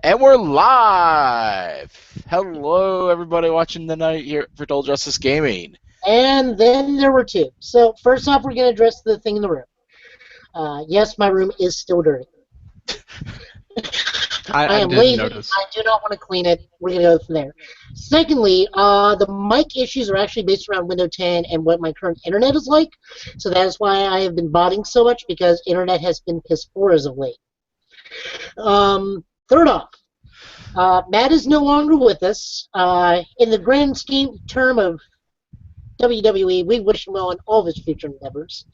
And we're live! Hello, everybody watching tonight here for Dull Justice Gaming. And then there were two. So first off, we're going to address the thing in the room. Yes, my room is still dirty. I I am didn't lazy. notice. I do not want to clean it. We're going to go from there. Secondly, the mic issues are actually based around Windows 10 and what my current internet is like. So that is why I have been botting so much, because internet has been piss poor as of late. Third off, Matt is no longer with us. In the grand scheme term of WWE, we wish him well in all of his future endeavors.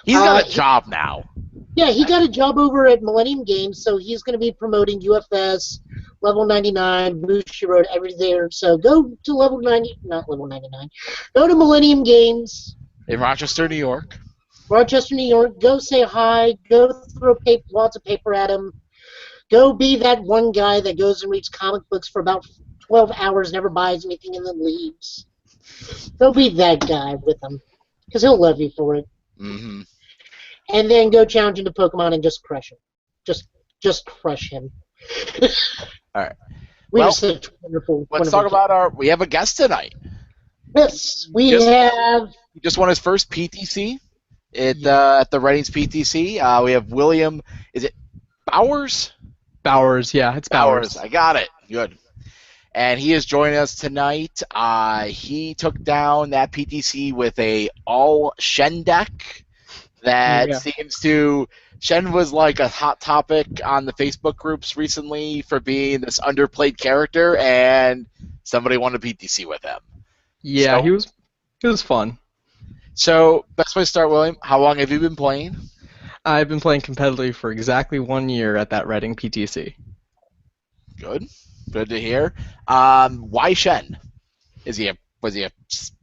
He's got a job now. Yeah, he got a job over at Millennium Games, so he's going to be promoting UFS, Level 99, Bushiroad, everything. So go to Level 90, not Level 99. Go to Millennium Games, In Rochester, New York. Rochester, New York. Go say hi. Go throw lots of paper at him. Go be that one guy that goes and reads comic books for about 12 hours, never buys anything, and then leaves. Go be that guy with him, because he'll love you for it. Mm-hmm. And then go challenge him to Pokemon and just crush him. Just crush him. All right. We Well, have such wonderful. Let's talk about we have a guest tonight. Yes, we Just- have. He just won his first PTC at the Readings PTC. We have William, is it Bowers? Bowers, yeah, it's Bowers. I got it. Good. And he is joining us tonight. He took down that PTC with a all Shen deck that Yeah. seems to. Shen was like a hot topic on the Facebook groups recently for being this underplayed character, and somebody won a PTC with him. Yeah, So- he was fun. So, best way to start, William. How long have you been playing? I've been playing competitively for exactly 1 year at that Reading PTC. Good. Good to hear. Why Shen? Was he a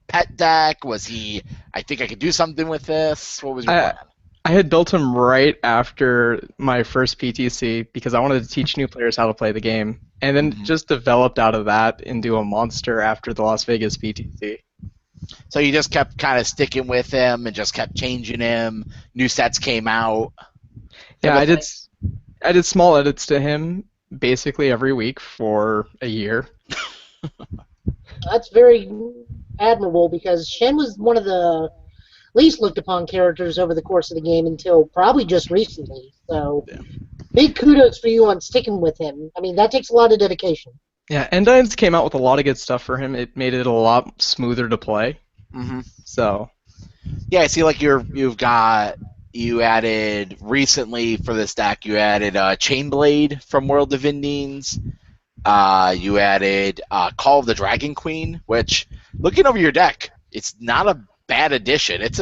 pet deck? Was he? I think I could do something with this. What was your plan? I had built him right after my first PTC because I wanted to teach new players how to play the game, and then Mhm. just developed out of that into a monster after the Las Vegas PTC. So you just kept kind of sticking with him and just kept changing him. New sets came out. Yeah, what I did small edits to him basically every week for a year. That's very admirable, because Shen was one of the least looked upon characters over the course of the game until probably just recently. So, Yeah. big kudos for you on sticking with him. I mean, that takes a lot of dedication. Yeah, Endines came out with a lot of good stuff for him. It made it a lot smoother to play. Mm-hmm. So, Yeah, I see. Like you added recently for this deck. You added Chainblade from World of Indies. You added Call of the Dragon Queen, which, looking over your deck, it's not a bad addition. It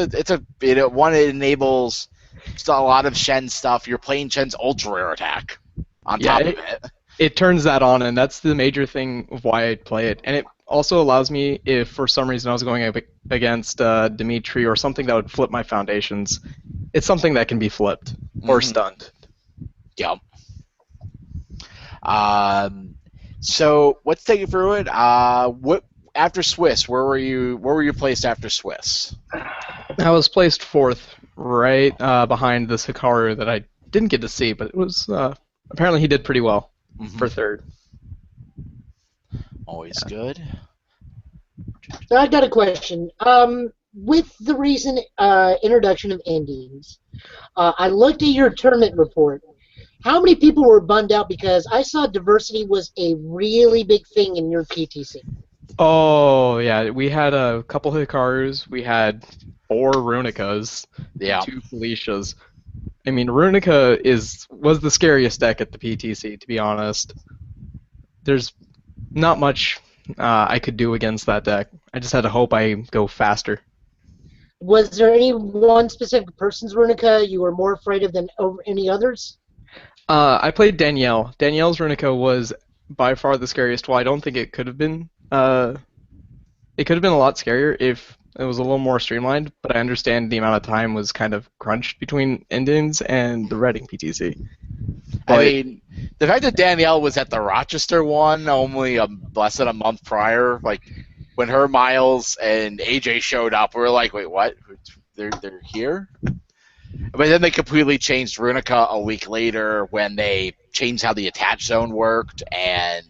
enables just a lot of Shen stuff. You're playing Shen's ultra rare attack on Yeah, top of it. it turns that on, and that's the major thing of why I play it. And it also allows me, if for some reason I was going up against Dimitri or something that would flip my foundations, it's something that can be flipped or Mhm. stunned. Yep. So let's take it through it. What after Swiss? Where were you placed after Swiss? I was placed fourth, right behind this Hikaru that I didn't get to see, but it was apparently he did pretty well Mhm. for third. Always good. So I got a question. With the recent introduction of Indies, I looked at your tournament report. How many people were bummed out because I saw diversity was a really big thing in your PTC? Oh yeah, we had a couple Hikarus, we had 4 Runicas, Yeah. 2 Felicias. I mean, Runica was the scariest deck at the PTC, to be honest. There's not much I could do against that deck. I just had to hope I go faster. Was there any one specific person's Runica you were more afraid of than over any others? I played Danielle. Danielle's Runica was by far the scariest. Well, I don't think it could have been. It could have been a lot scarier if it was a little more streamlined, but I understand the amount of time was kind of crunched between Indians and the Reading PTC. I mean, the fact that Danielle was at the Rochester one only less than a month prior, like when her Miles and AJ showed up, we were like, wait, what? They're here? But then they completely changed Runica a week later when they changed how the attach zone worked, and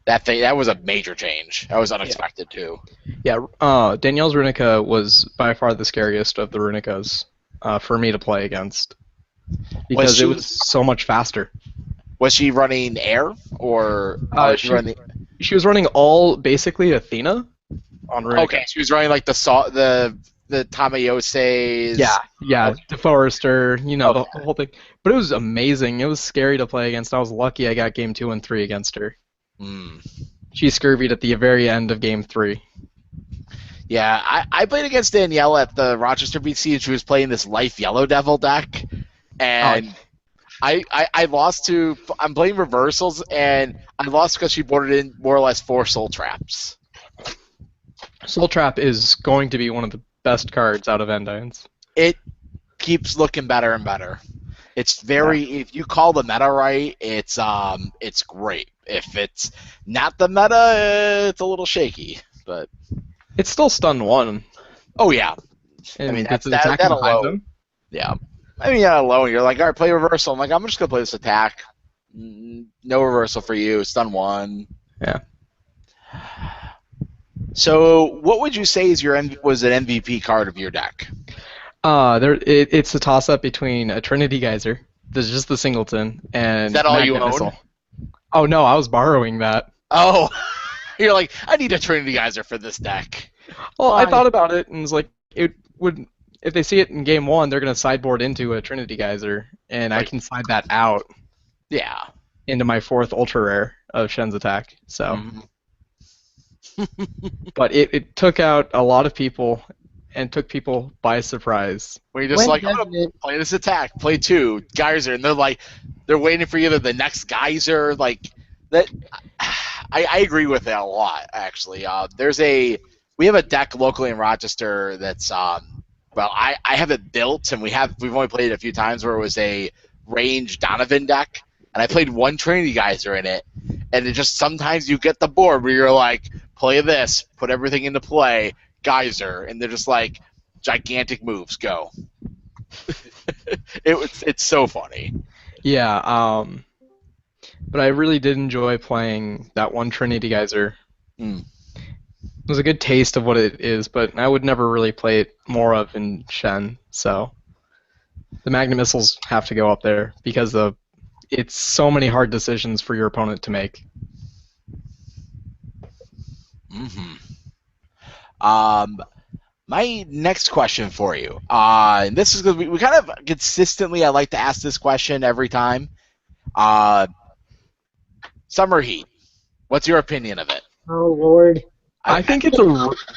that was a major change. That was unexpected too. Yeah, Danielle's Runica was by far the scariest of the Runicas for me to play against because it was so much faster. Was she running air or was she running? She was running all basically Athena on Runica. Okay, she was running like the Tamayoses. Yeah, the Forester, the whole thing. But it was amazing. It was scary to play against. I was lucky I got game 2 and 3 against her. She scurvied at the very end of game 3. Yeah, I played against Danielle at the Rochester BC, and she was playing this Life Yellow Devil deck, and I lost to. I'm playing reversals, and I lost because she boarded in more or less 4 Soul Traps. Soul Trap is going to be one of the best cards out of Endines. It keeps looking better and better. It's if you call the meta right, it's great. If it's not the meta, it's a little shaky, but it's still stun 1. Oh yeah. And I mean that alone. Yeah. I mean that alone, you're like, all right, play reversal. I'm like, I'm just gonna play this attack. No reversal for you. Stun 1. Yeah. So, what would you say was an MVP card of your deck? It's a toss-up between a Trinity Geyser, there's just the Singleton, and is that all Magnet you own? Missile. Oh no, I was borrowing that. Oh, you're like, I need a Trinity Geyser for this deck. Well, I thought about it and was like, it would if they see it in game 1, they're gonna sideboard into a Trinity Geyser, and I can side that out. Yeah. Into my 4th ultra rare of Shen's Attack. So. But it took out a lot of people and took people by surprise. Where you're just like, I'm gonna play this attack, play 2 Geyser, and they're waiting for either the next Geyser, like that. I agree with that a lot, actually. We have a deck locally in Rochester that's I have it built, and we've only played it a few times where it was a range Donovan deck, and I played 1 Trinity Geyser in it, and it just sometimes you get the board where you're like, play this, put everything into play, Geyser, and they're just like gigantic moves, go. It's so funny. Yeah, but I really did enjoy playing that 1 Trinity Geyser. It was a good taste of what it is, but I would never really play it more of in Shen, so the Magnet Missiles have to go up there because it's so many hard decisions for your opponent to make. My next question for you, and this is because we kind of consistently, I like to ask this question every time. Summer Heat. What's your opinion of it? Oh Lord. I think it's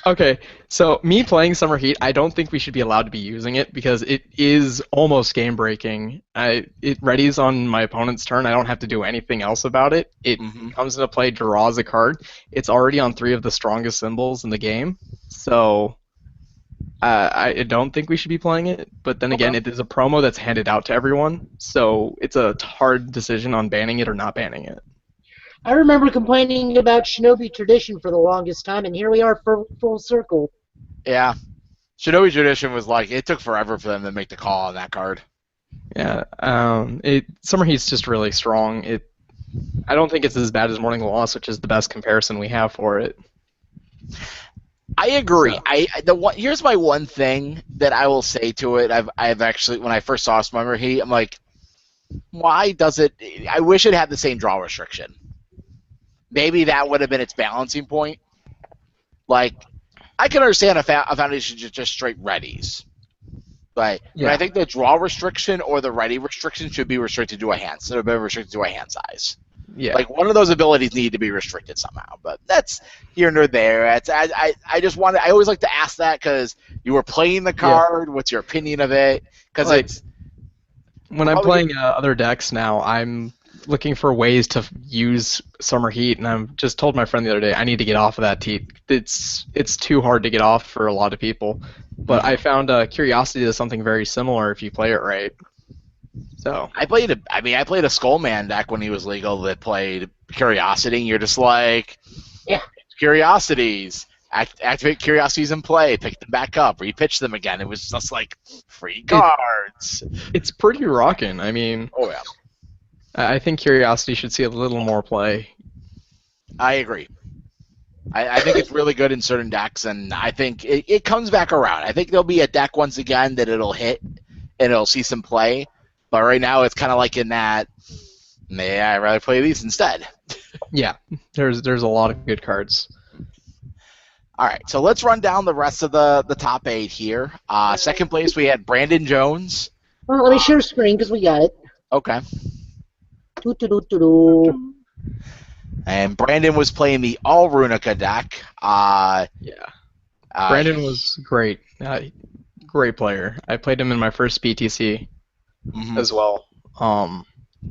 okay. So me playing Summer Heat, I don't think we should be allowed to be using it because it is almost game breaking. It readies on my opponent's turn. I don't have to do anything else about it. It comes into play, draws a card. It's already on 3 of the strongest symbols in the game. So I don't think we should be playing it. But then again, it is a promo that's handed out to everyone. So it's a hard decision on banning it or not banning it. I remember complaining about Shinobi Tradition for the longest time, and here we are full circle. Yeah. Shinobi Tradition was like, it took forever for them to make the call on that card. Yeah. Summer Heat's just really strong. I don't think it's as bad as Morning Loss, which is the best comparison we have for it. I agree. Here's my one thing that I will say to it. I've actually, when I first saw Summer Heat, I'm like, why does it? I wish it had the same draw restriction. Maybe that would have been its balancing point. Like, I can understand a foundation just straight readies. But I think the draw restriction or the ready restriction should be restricted to a hand. So it would be restricted to a hand size. Yeah. Like, one of those abilities need to be restricted somehow. But that's here nor there. I always like to ask that because you were playing the card. What's your opinion of it? Because when I'm playing other decks now, I'm looking for ways to use Summer Heat, and I've just told my friend the other day I need to get off of that heat. It's too hard to get off for a lot of people. But I found Curiosity does something very similar if you play it right. So I played a Skullman deck when he was legal that played Curiosity, and you're just like, yeah, Curiosities. Activate curiosities in play, pick them back up, repitch them again. It was just like free cards. It's pretty rocking. I mean, Oh yeah, I think Curiosity should see a little more play. I agree. I think it's really good in certain decks, and I think it comes back around. I think there'll be a deck once again that it'll hit and it'll see some play. But right now, it's kind of like in that. May I rather play these instead? Yeah, there's a lot of good cards. All right, so let's run down the rest of the top 8 here. Second place, we had Brandon Jones. Well, let me share screen because we got it. Okay. Doo-doo-doo-doo-doo. And Brandon was playing the All Runica deck. Yeah. Brandon was great. Great player. I played him in my first BTC as well.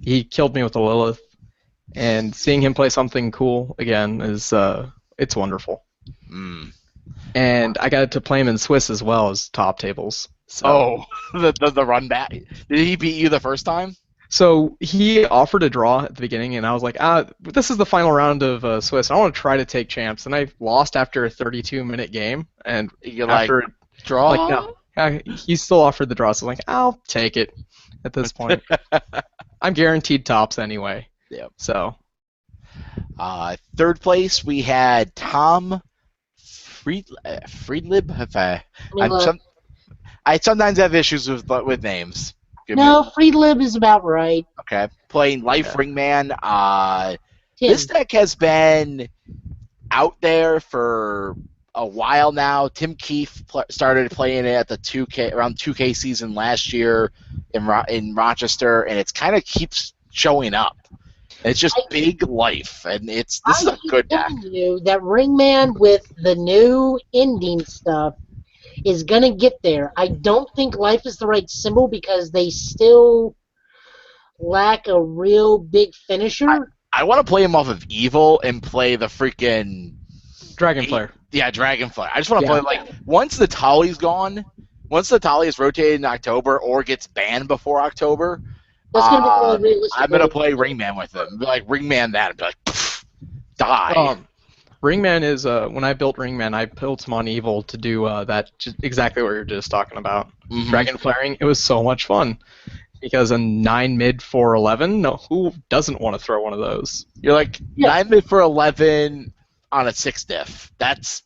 He killed me with the Lilith, and seeing him play something cool again is it's wonderful. And I got to play him in Swiss as well as top tables. So. The run back. Did he beat you the first time? So he offered a draw at the beginning, and I was like, this is the final round of Swiss. I want to try to take champs, and I lost after a 32-minute game. And You're after like, draw? no, he still offered the draw, so I'm like, I'll take it at this point. I'm guaranteed tops anyway. Yep. So. Third place, we had Tom Friedlib. I sometimes have issues with names. No, Friedlib is about right. Okay. Playing Life Ringman. Tim. This deck has been out there for a while now. Tim Keefe started playing it at the 2K around 2K season last year in Rochester, and it's kind of keeps showing up. It's just big life, and this is a good deck. You that Ringman with the new ending stuff is gonna get there. I don't think life is the right symbol because they still lack a real big finisher. I want to play him off of Evil and play the freaking Dragonflare. Yeah, Dragonflare. I just want to play like once the Tali's gone, once the Tali is rotated in October or gets banned before October. That's gonna be really realistic. I'm gonna play Ringman with him. Be like Ringman that and be like, die. Ringman is when I built Ringman, I built him on Evil to do exactly what you were just talking about. Dragon flaring. It was so much fun because a 9 mid for 11. No, who doesn't want to throw one of those? You're like 9 mid for 11 on a 6 diff. That's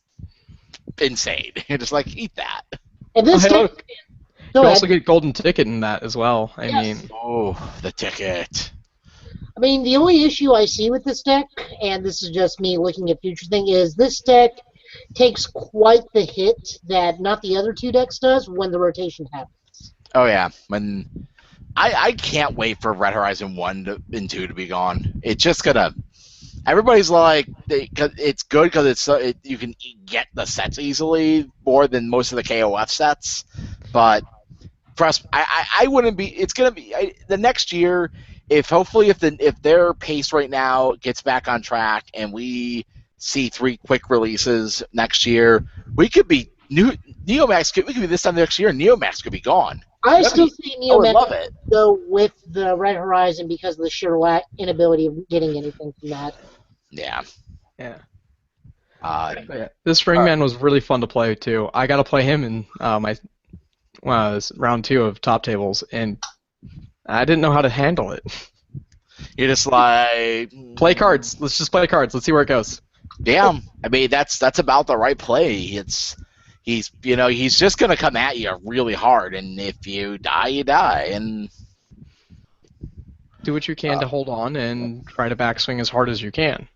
insane. You're just like eat that. And this look. You also get golden ticket in that as well. I mean, the ticket. I mean, the only issue I see with this deck, and this is just me looking at future thing, is this deck takes quite the hit that not the other two decks does when the rotation happens. Oh yeah, when I can't wait for Red Horizon 1 and 2 to be gone. It's just gonna. Everybody's like, it's good because you can get the sets easily more than most of the KOF sets, but. I wouldn't be. It's gonna be the next year. If their pace right now gets back on track and we see 3 quick releases next year, we could be Neomax. We could be this time next year, and Neomax could be gone. I still see Neomax go with the Red Horizon because of the sheer inability of getting anything from that. Yeah. Yeah. This Ringman was really fun to play too. I got to play him in my. Round 2 of top tables, and I didn't know how to handle it. You're just like play cards. Let's just play cards. Let's see where it goes. Yeah, I mean that's about the right play. He's just gonna come at you really hard, and if you die, you die, and do what you can to hold on and try to backswing as hard as you can.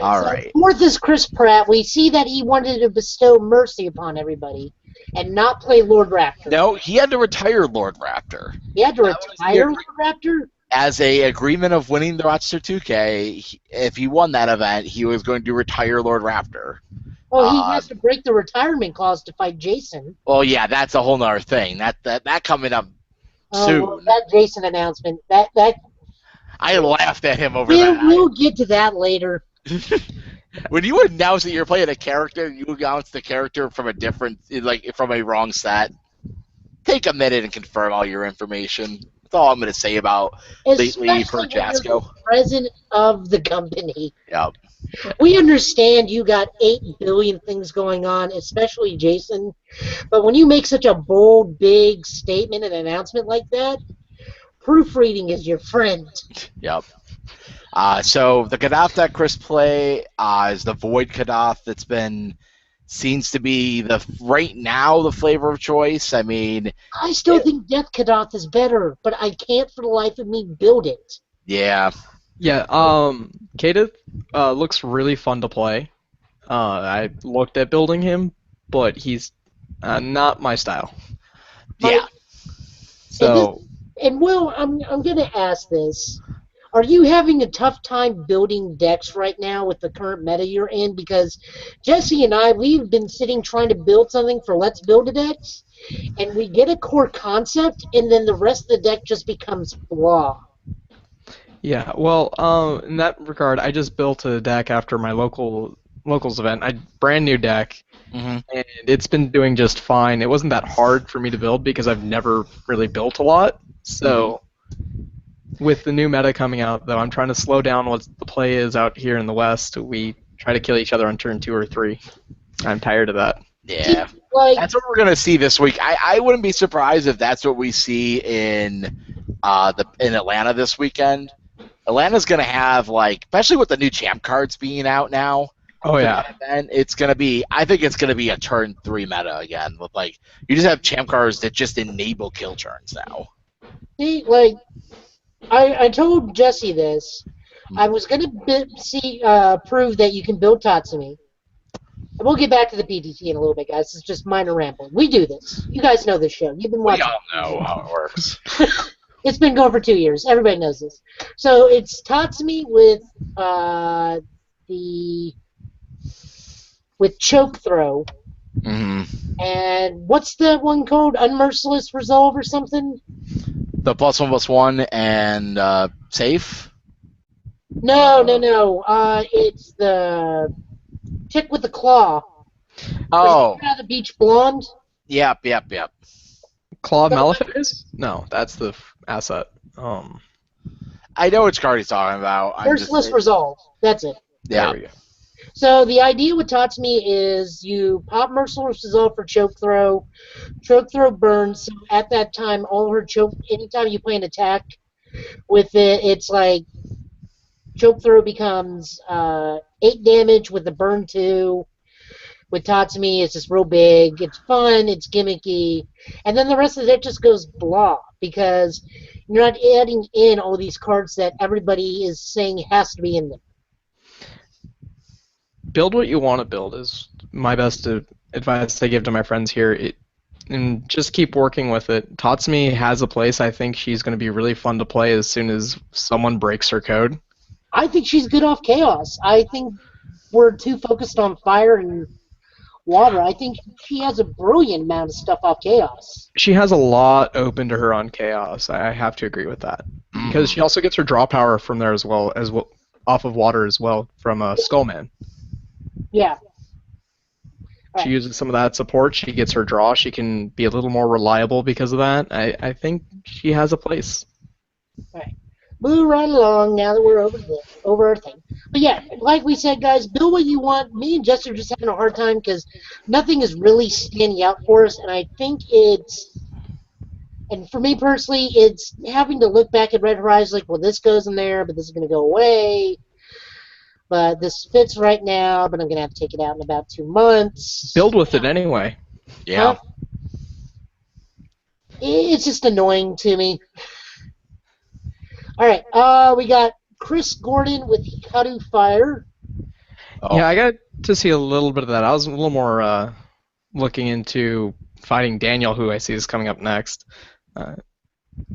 All right. Fourth is Chris Pratt. We see that he wanted to bestow mercy upon everybody and not play Lord Raptor. No, he had to retire Lord Raptor. He had to retire Lord Raptor? As a agreement of winning the Rochester 2K, if he won that event, he was going to retire Lord Raptor. Well, he has to break the retirement clause to fight Jason. Well, yeah, that's a whole nother thing. That coming up soon. Well, that Jason announcement, that I laughed at him over that. We'll get to that later. When you announce that you're playing a character, you announce the character from from a wrong set. Take a minute and confirm all your information. That's all I'm going to say about lately for Jasco. President of the company. Yep. We understand you got 8 billion things going on, especially Jason. But when you make such a bold, big statement and announcement like that, proofreading is your friend. Yep. So the Kadaf that Chris play is the Void Kadaf that's been seems to be right now the flavor of choice. I mean, I still think Death Kadath is better, but I can't for the life of me build it. yeah, Yeah, Kadith looks really fun to play. I looked at building him, but he's not my style. yeah. So, And Will, I'm gonna ask this. Are you having a tough time building decks right now with the current meta you're in? Because Jesse and I, we've been sitting trying to build something for Let's Build a Decks, and we get a core concept, and then the rest of the deck just becomes blah. yeah, well, in that regard, I just built a deck after my locals event. Brand new deck, hmm and it's been doing just fine. It wasn't that hard for me to build because I've never really built a lot. So, with the new meta coming out, though, I'm trying to slow down what the play is out here in the West. We try to kill each other on turn 2 or 3. I'm tired of that. Yeah. Like, That's what we're gonna see this week. I wouldn't be surprised if that's what we see in in Atlanta this weekend. Atlanta's gonna have especially with the new champ cards being out now. Oh, yeah. And I think it's gonna be a turn 3 meta again with you just have champ cards that just enable kill turns now. see, like, I told Jesse this. I was gonna prove that you can build Tatsumi. We'll get back to the PTT in a little bit, guys. It's just minor rambling. We do this. You guys know this show. You've been We watching. all know how it works. It's been going for 2 years. Everybody knows this. So it's Tatsumi with choke throw. hmm And what's that one called? Unmerciless Resolve or something? The +1/+1 and safe. No. It's the chick with the claw. Oh, Out of the beach blonde. yep. Claw of No, Malefice? No, that's the asset. I know which card he's talking about. Merciless Resolve. That's it. Yeah. There we go. So the idea with Tatsumi is you pop Merciless Resolve for choke throw. Choke throw burns. So at that time, all her choke. Anytime you play an attack with it, it's like choke throw becomes 8 damage with the burn 2. With Tatsumi, it's just real big. It's fun. It's gimmicky, and then the rest of it just goes blah because you're not adding in all these cards that everybody is saying has to be in there. Build what you want to build is my best advice I give to my friends here. And just keep working with it. Tatsumi has a place. I think she's going to be really fun to play as soon as someone breaks her code. I think she's good off Chaos. I think we're too focused on fire and water. I think she has a brilliant amount of stuff off Chaos. She has a lot open to her on Chaos. I have to agree with that. Because she also gets her draw power from there as well off of water as well from Skullman. Yeah. She uses some of that support. She gets her draw. She can be a little more reliable because of that. I think she has a place. Right. Move right along now that we're over our thing. But yeah, like we said, guys, build what you want. Me and Jess are just having a hard time because nothing is really standing out for us, and I think and for me personally, it's having to look back at Red Horizon like, well, this goes in there, but this is going to go away. But this fits right now, but I'm going to have to take it out in about 2 months. Build with it anyway. Yeah. It's just annoying to me. All right, we got Chris Gordon with Hikaru Fire. Oh. Yeah, I got to see a little bit of that. I was a little more looking into fighting Daniel, who I see is coming up next. But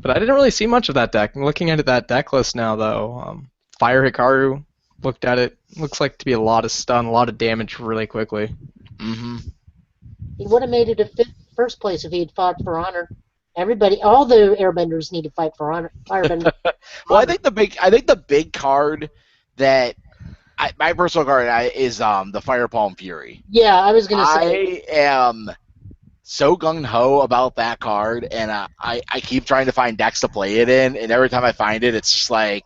I didn't really see much of that deck. I'm looking at that deck list now, though. Fire Hikaru, looked at it. Looks like to be a lot of stun, a lot of damage really quickly. Mm-hmm. He would have made it a first place if he had fought for honor. Everybody, all the airbenders need to fight for honor. Firebender. Well, I think the big card that my personal card is the Firepalm Fury. Yeah, I was gonna say. I am so gung ho about that card, and I keep trying to find decks to play it in, and every time I find it, it's just like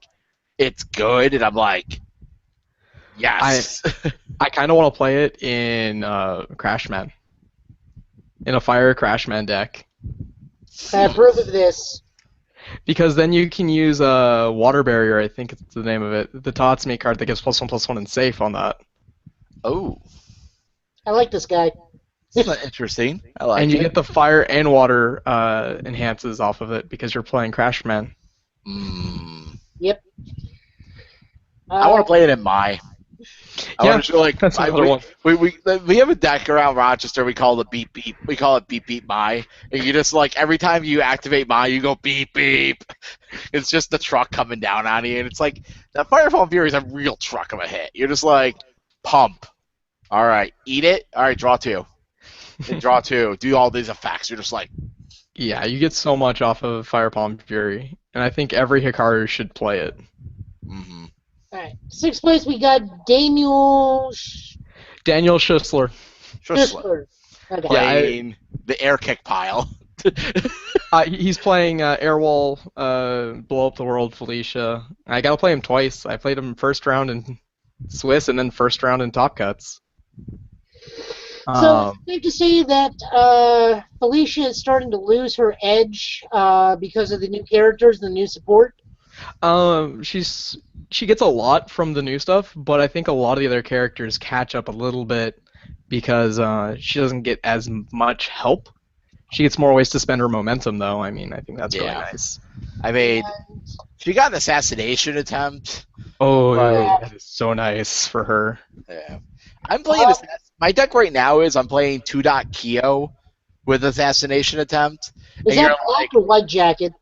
it's good, and I'm like, Yes. I kind of want to play it in Crashman, in a Fire Crashman deck, I approve of this. because then you can use Water Barrier. I think it's the name of it. The Tatsumi card that gives +1/+1 and safe on that. Oh, I like this guy. that's interesting. I like And you it. get the fire and water enhances off of it because you're playing Crashman. Mm. Yep. I want to play it in my. I Yeah, want to like. that's another one. We have a deck around Rochester. We call it beep beep. We call it beep beep my. And you just like every time you activate my, you go beep beep. It's just the truck coming down on you, and it's like that Firefall Fury is a real truck of a hit. You're just like pump. All right, eat it. All right, draw 2. And draw 2. Do all these effects. You're just like. Yeah, you get so much off of Firepalm Fury, and I think every Hikaru should play it. Mm-hmm. All right. 6th place, we got Daniel Daniel Schussler. Schistler. Okay. Playing the air kick pile. He's playing Airwall, Blow Up the World, Felicia. I gotta play him twice. I played him first round in Swiss and then first round in Top Cuts. So it's safe to say that Felicia is starting to lose her edge because of the new characters and the new support. She gets a lot from the new stuff, but I think a lot of the other characters catch up a little bit because she doesn't get as much help. She gets more ways to spend her momentum, though. I mean, I think that's really nice. I mean, she got an assassination attempt. Oh, Right. that is so nice for her. Yeah. I'm playing my deck right now is I'm playing 2-Dot Kyo with assassination attempt. Is that black or white jacket?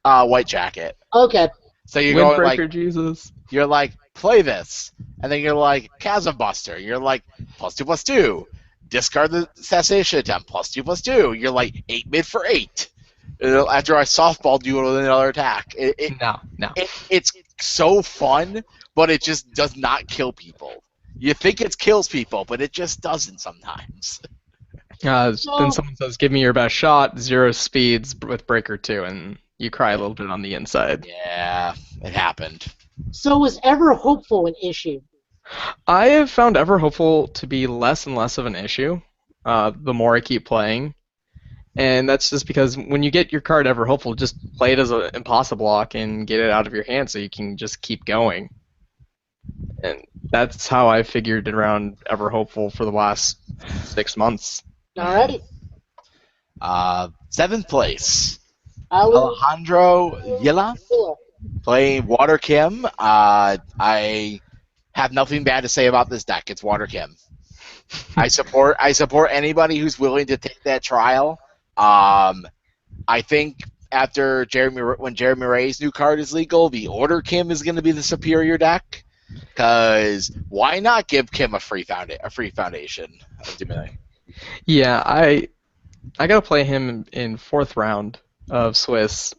White jacket. Okay. So you go like Windbreaker Jesus. you're like play this, and then you're like Chasm Buster. You're like +2/+2. Discard the assassination attempt +2/+2. You're like 8 mid for 8. After I softballed you with another attack. No. It's so fun, but it just does not kill people. You think it kills people, but it just doesn't sometimes. Then someone says, "Give me your best shot." 0 speeds with Breaker 2, and you cry a little bit on the inside. Yeah, it happened. So was Ever Hopeful an issue? I have found Ever Hopeful to be less and less of an issue the more I keep playing. And that's just because when you get your card Ever Hopeful, just play it as an impossible block and get it out of your hand so you can just keep going. And that's how I figured around Ever Hopeful for the last 6 months. Alrighty. 7th place, Alejandro Alejandro Yilla playing Water Kim. I have nothing bad to say about this deck. It's Water Kim. I support anybody who's willing to take that trial. I think after when Jeremy Ray's new card is legal, the Order Kim is going to be the superior deck. Because why not give Kim a free foundation? Ultimately. Yeah, I gotta play him in 4th round of Swiss,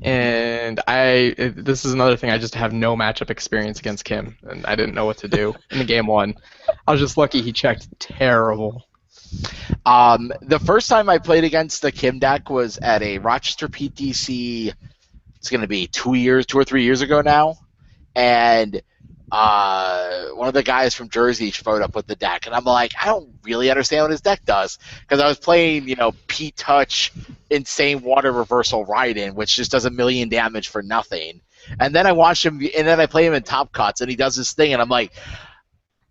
and this is another thing. I just have no matchup experience against Kim, and I didn't know what to do in the game 1. I was just lucky he checked terrible. The first time I played against the Kim deck was at a Rochester PTC. It's going to be 2 or 3 years ago now, and one of the guys from Jersey showed up with the deck, and I'm like, I don't really understand what his deck does, because I was playing, P-Touch, insane water reversal Raiden, which just does 1,000,000 damage for nothing. And then I watched him, and then I play him in Top Cuts, and he does this thing, and I'm like,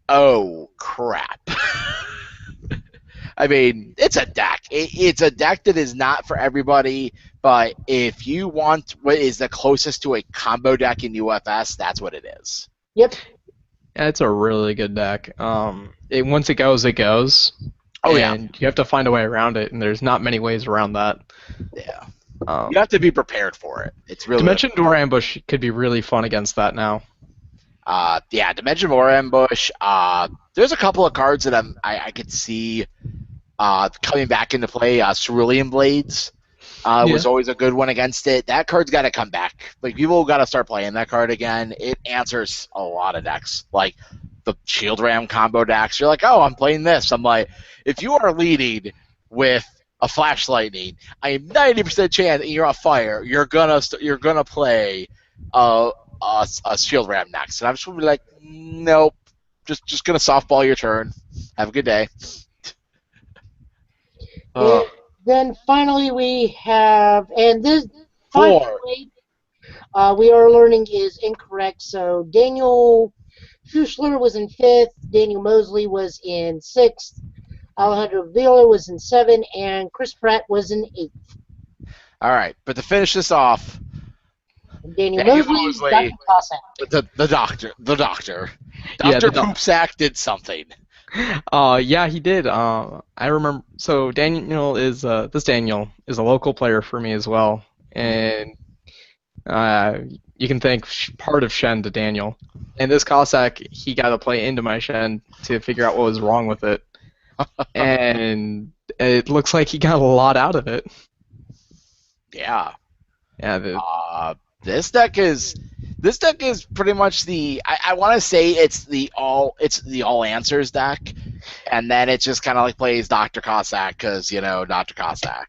oh crap. I mean, it's a deck. It's a deck that is not for everybody, but if you want what is the closest to a combo deck in UFS, that's what it is. Yep. Yeah, it's a really good deck. Once it goes, it goes. Oh, and you have to find a way around it, and there's not many ways around that. Yeah. You have to be prepared for it. It's really Dimension Door Ambush could be really fun against that now. Dimension Door Ambush. There's a couple of cards that I could see coming back into play. Cerulean Blades was always a good one against it. That card's got to come back. Like, people got to start playing that card again. It answers a lot of decks. Like, the Shield Ram combo decks. You're like, oh, I'm playing this. I'm like, if you are leading with a Flash Lightning, I am 90% chance that you're on fire. You're gonna play a Shield Ram next. And I'm just gonna be like, nope, just gonna softball your turn. Have a good day. And then finally we have, and this Four. finally we are learning is incorrect. So Daniel Schuschler was in 5th, Daniel Mosley was in 6th, Alejandro Villa was in 7th, and Chris Pratt was in 8th. All right, but to finish this off, Daniel Daniel Mosley, Mosley, Dr. Cossack. the doctor, Yeah, Dr. Poopsack did something. Yeah, he did. I remember. So Daniel is this Daniel is a local player for me as well, and you can thank part of Shen to Daniel. And this Cossack, he got to play into my Shen to figure out what was wrong with it, and it looks like he got a lot out of it. Yeah. Yeah. This deck is pretty much I want to say it's the all answers deck, and then it just kind of like plays Dr. Cossack because Dr. Cossack.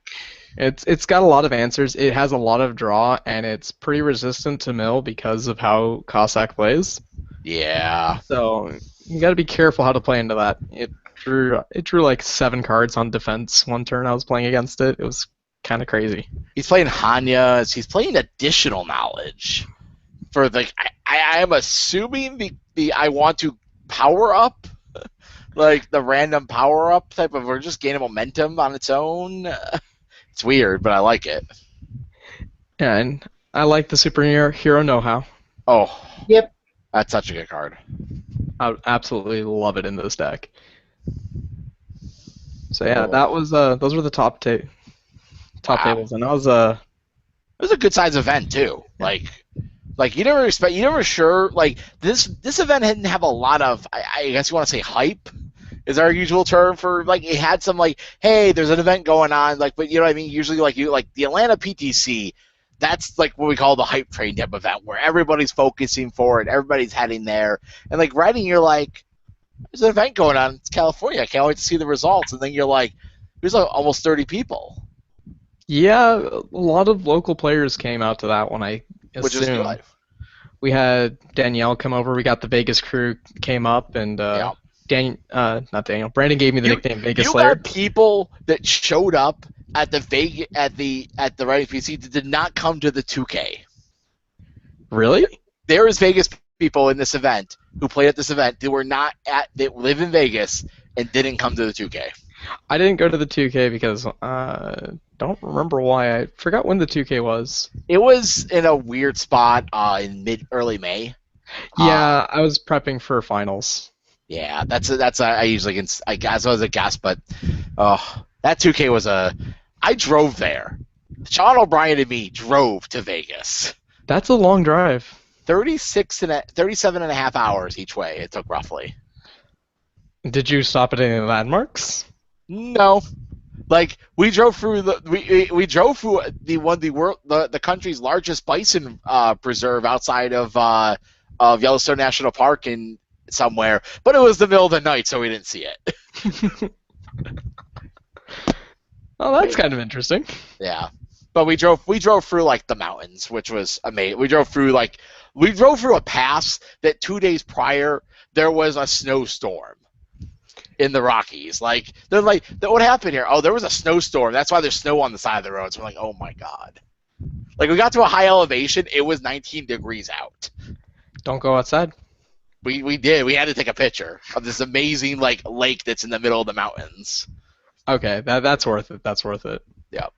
It's got a lot of answers. It has a lot of draw, and it's pretty resistant to mill because of how Cossack plays. Yeah. So you got to be careful how to play into that. It drew like 7 cards on defense one turn I was playing against it. It was kind of crazy. He's playing Hanya. He's playing additional knowledge for the. I am assuming the I want to power up, like the random power up type of, or just gain a momentum on its own. It's weird, but I like it. Yeah, and I like the superhero know-how. Oh. Yep. That's such a good card. I absolutely love it in this deck. So yeah, that was those were the top tables, and that was It was a good size event too. Like you never sure like this event didn't have a lot of I guess you want to say hype is our usual term for like it had some like hey there's an event going on like but you know what I mean usually like the Atlanta PTC that's like what we call the hype train type event where everybody's focusing for it, everybody's heading there, and like writing you're like there's an event going on, it's California, I can't wait to see the results, and then you're like there's like almost 30 people. Yeah, a lot of local players came out to that one, I assume. Which is good. We had Danielle come over, we got the Vegas crew came up, and not Daniel. Brandon gave me the nickname Vegas Slayer. You got people that showed up at the writing PC that did not come to the 2K. Really? There is Vegas people in this event who played at this event that live in Vegas and didn't come to the 2K. I didn't go to the 2K because don't remember why. I forgot when the 2K was. It was in a weird spot in early May. Yeah, I was prepping for finals. Yeah, I usually I guess I was a guess, but that 2K was I drove there. Sean O'Brien and me drove to Vegas. That's a long drive. 37 and a half hours each way it took roughly. Did you stop at any landmarks? No, like we drove through we drove through the country's largest bison preserve outside of Yellowstone National Park in somewhere, but it was the middle of the night, so we didn't see it. Oh, that's kind of interesting. Yeah, but we drove through like the mountains, which was amazing. We drove through a pass that 2 days prior there was a snowstorm in the Rockies. Like they're like, what happened here? Oh, there was a snowstorm. That's why there's snow on the side of the roads. We're like, oh my god. Like we got to a high elevation. It was 19 degrees out. Don't go outside. We did. We had to take a picture of this amazing like lake that's in the middle of the mountains. Okay, that's worth it. That's worth it. Yep.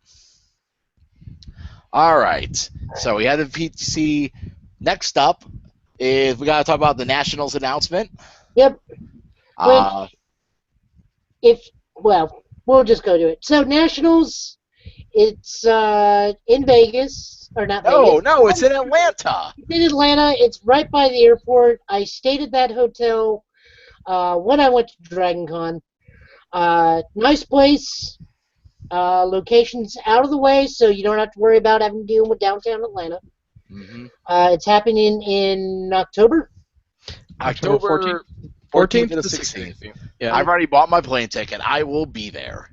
All right. So we had the PTC. Next up is we got to talk about the Nationals announcement. Yep. We'll just go to it. So Nationals, it's in Vegas, or not Vegas. No, it's in Atlanta. It's in Atlanta. It's right by the airport. I stayed at that hotel when I went to Dragon Con. Nice place. Location's out of the way, so you don't have to worry about having to deal with downtown Atlanta. Mm-hmm. It's happening in October. October 14th to the 16th. Yeah. I've already bought my plane ticket. I will be there.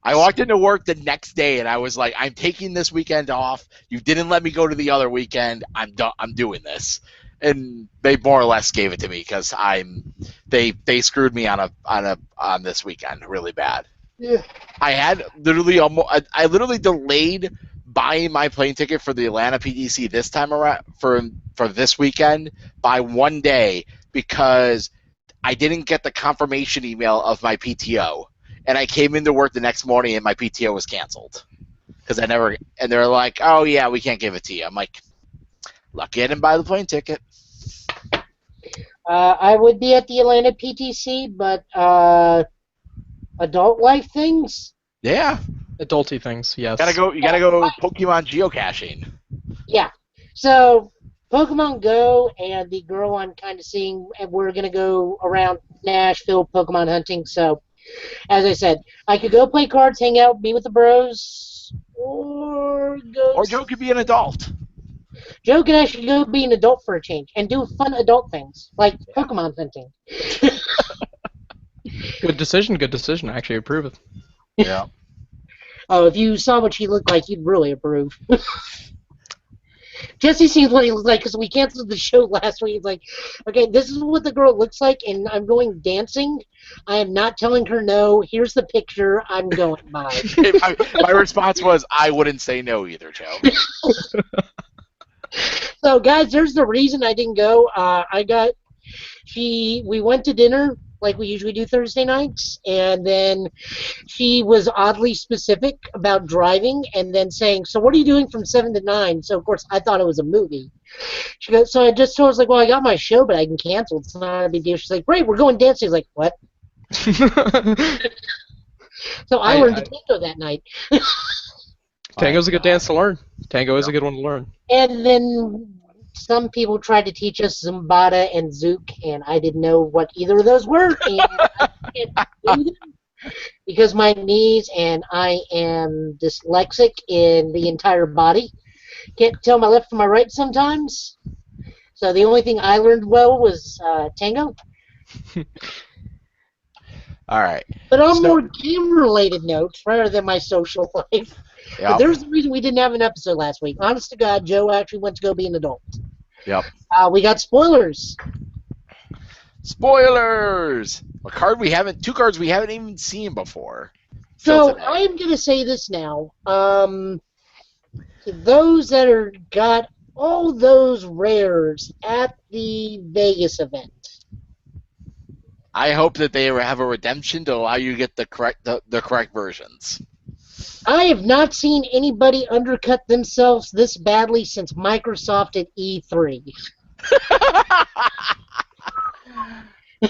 I walked into work the next day and I was like, I'm taking this weekend off. You didn't let me go to the other weekend. I'm doing this. and they more or less gave it to me because they screwed me on this weekend really bad. Yeah. I literally delayed buying my plane ticket for the Atlanta PDC this time around for this weekend by 1 day because I didn't get the confirmation email of my PTO, and I came into work the next morning and my PTO was canceled because and they're like, oh yeah, we can't give it to you. I'm like, lucky I didn't buy the plane ticket. I would be at the Atlanta PTC, but adult life things. Yeah, Adulty things, yes. you gotta go Pokemon geocaching. Yeah. So Pokemon Go and the girl I'm kind of seeing, and we're gonna go around Nashville Pokemon hunting. So, as I said, I could go play cards, hang out, be with the bros, or go. Or Joe could be an adult. Joe can actually go be an adult for a change and do fun adult things like Pokemon hunting. Good decision. I actually approve it. Yeah. Oh, if you saw what she looked like, you'd really approve. Jesse sees what he looks like because we canceled the show last week. He's like, okay, this is what the girl looks like, and I'm going dancing. I am not telling her no. Here's the picture. I'm going by. my response was, I wouldn't say no either, Joe. So, guys, there's the reason I didn't go. We went to dinner like we usually do Thursday nights, and then she was oddly specific about driving and then saying, so what are you doing from 7 to 9? So, of course, I thought it was a movie. She goes, so I just told her, like, well, I got my show, but I can cancel. It's not a big deal. She's like, great, we're going dancing. I was like, what? So I learned Tango that night. Tango's a good dance to learn. Tango is a good one to learn. And then some people tried to teach us Zumbada and Zouk, and I didn't know what either of those were. And I can't do them because my knees and I am dyslexic in the entire body. Can't tell my left from my right sometimes. So the only thing I learned well was Tango. All right. But on more game-related notes, rather than my social life, Yep. but there's the reason we didn't have an episode last week. Honest to God, Joe actually went to go be an adult. Yep. We got spoilers. Spoilers! Two cards we haven't even seen before. So I am going to say this now. To those that got all those rares at the Vegas event, I hope that they have a redemption to allow you to get the correct versions. I have not seen anybody undercut themselves this badly since Microsoft at E3.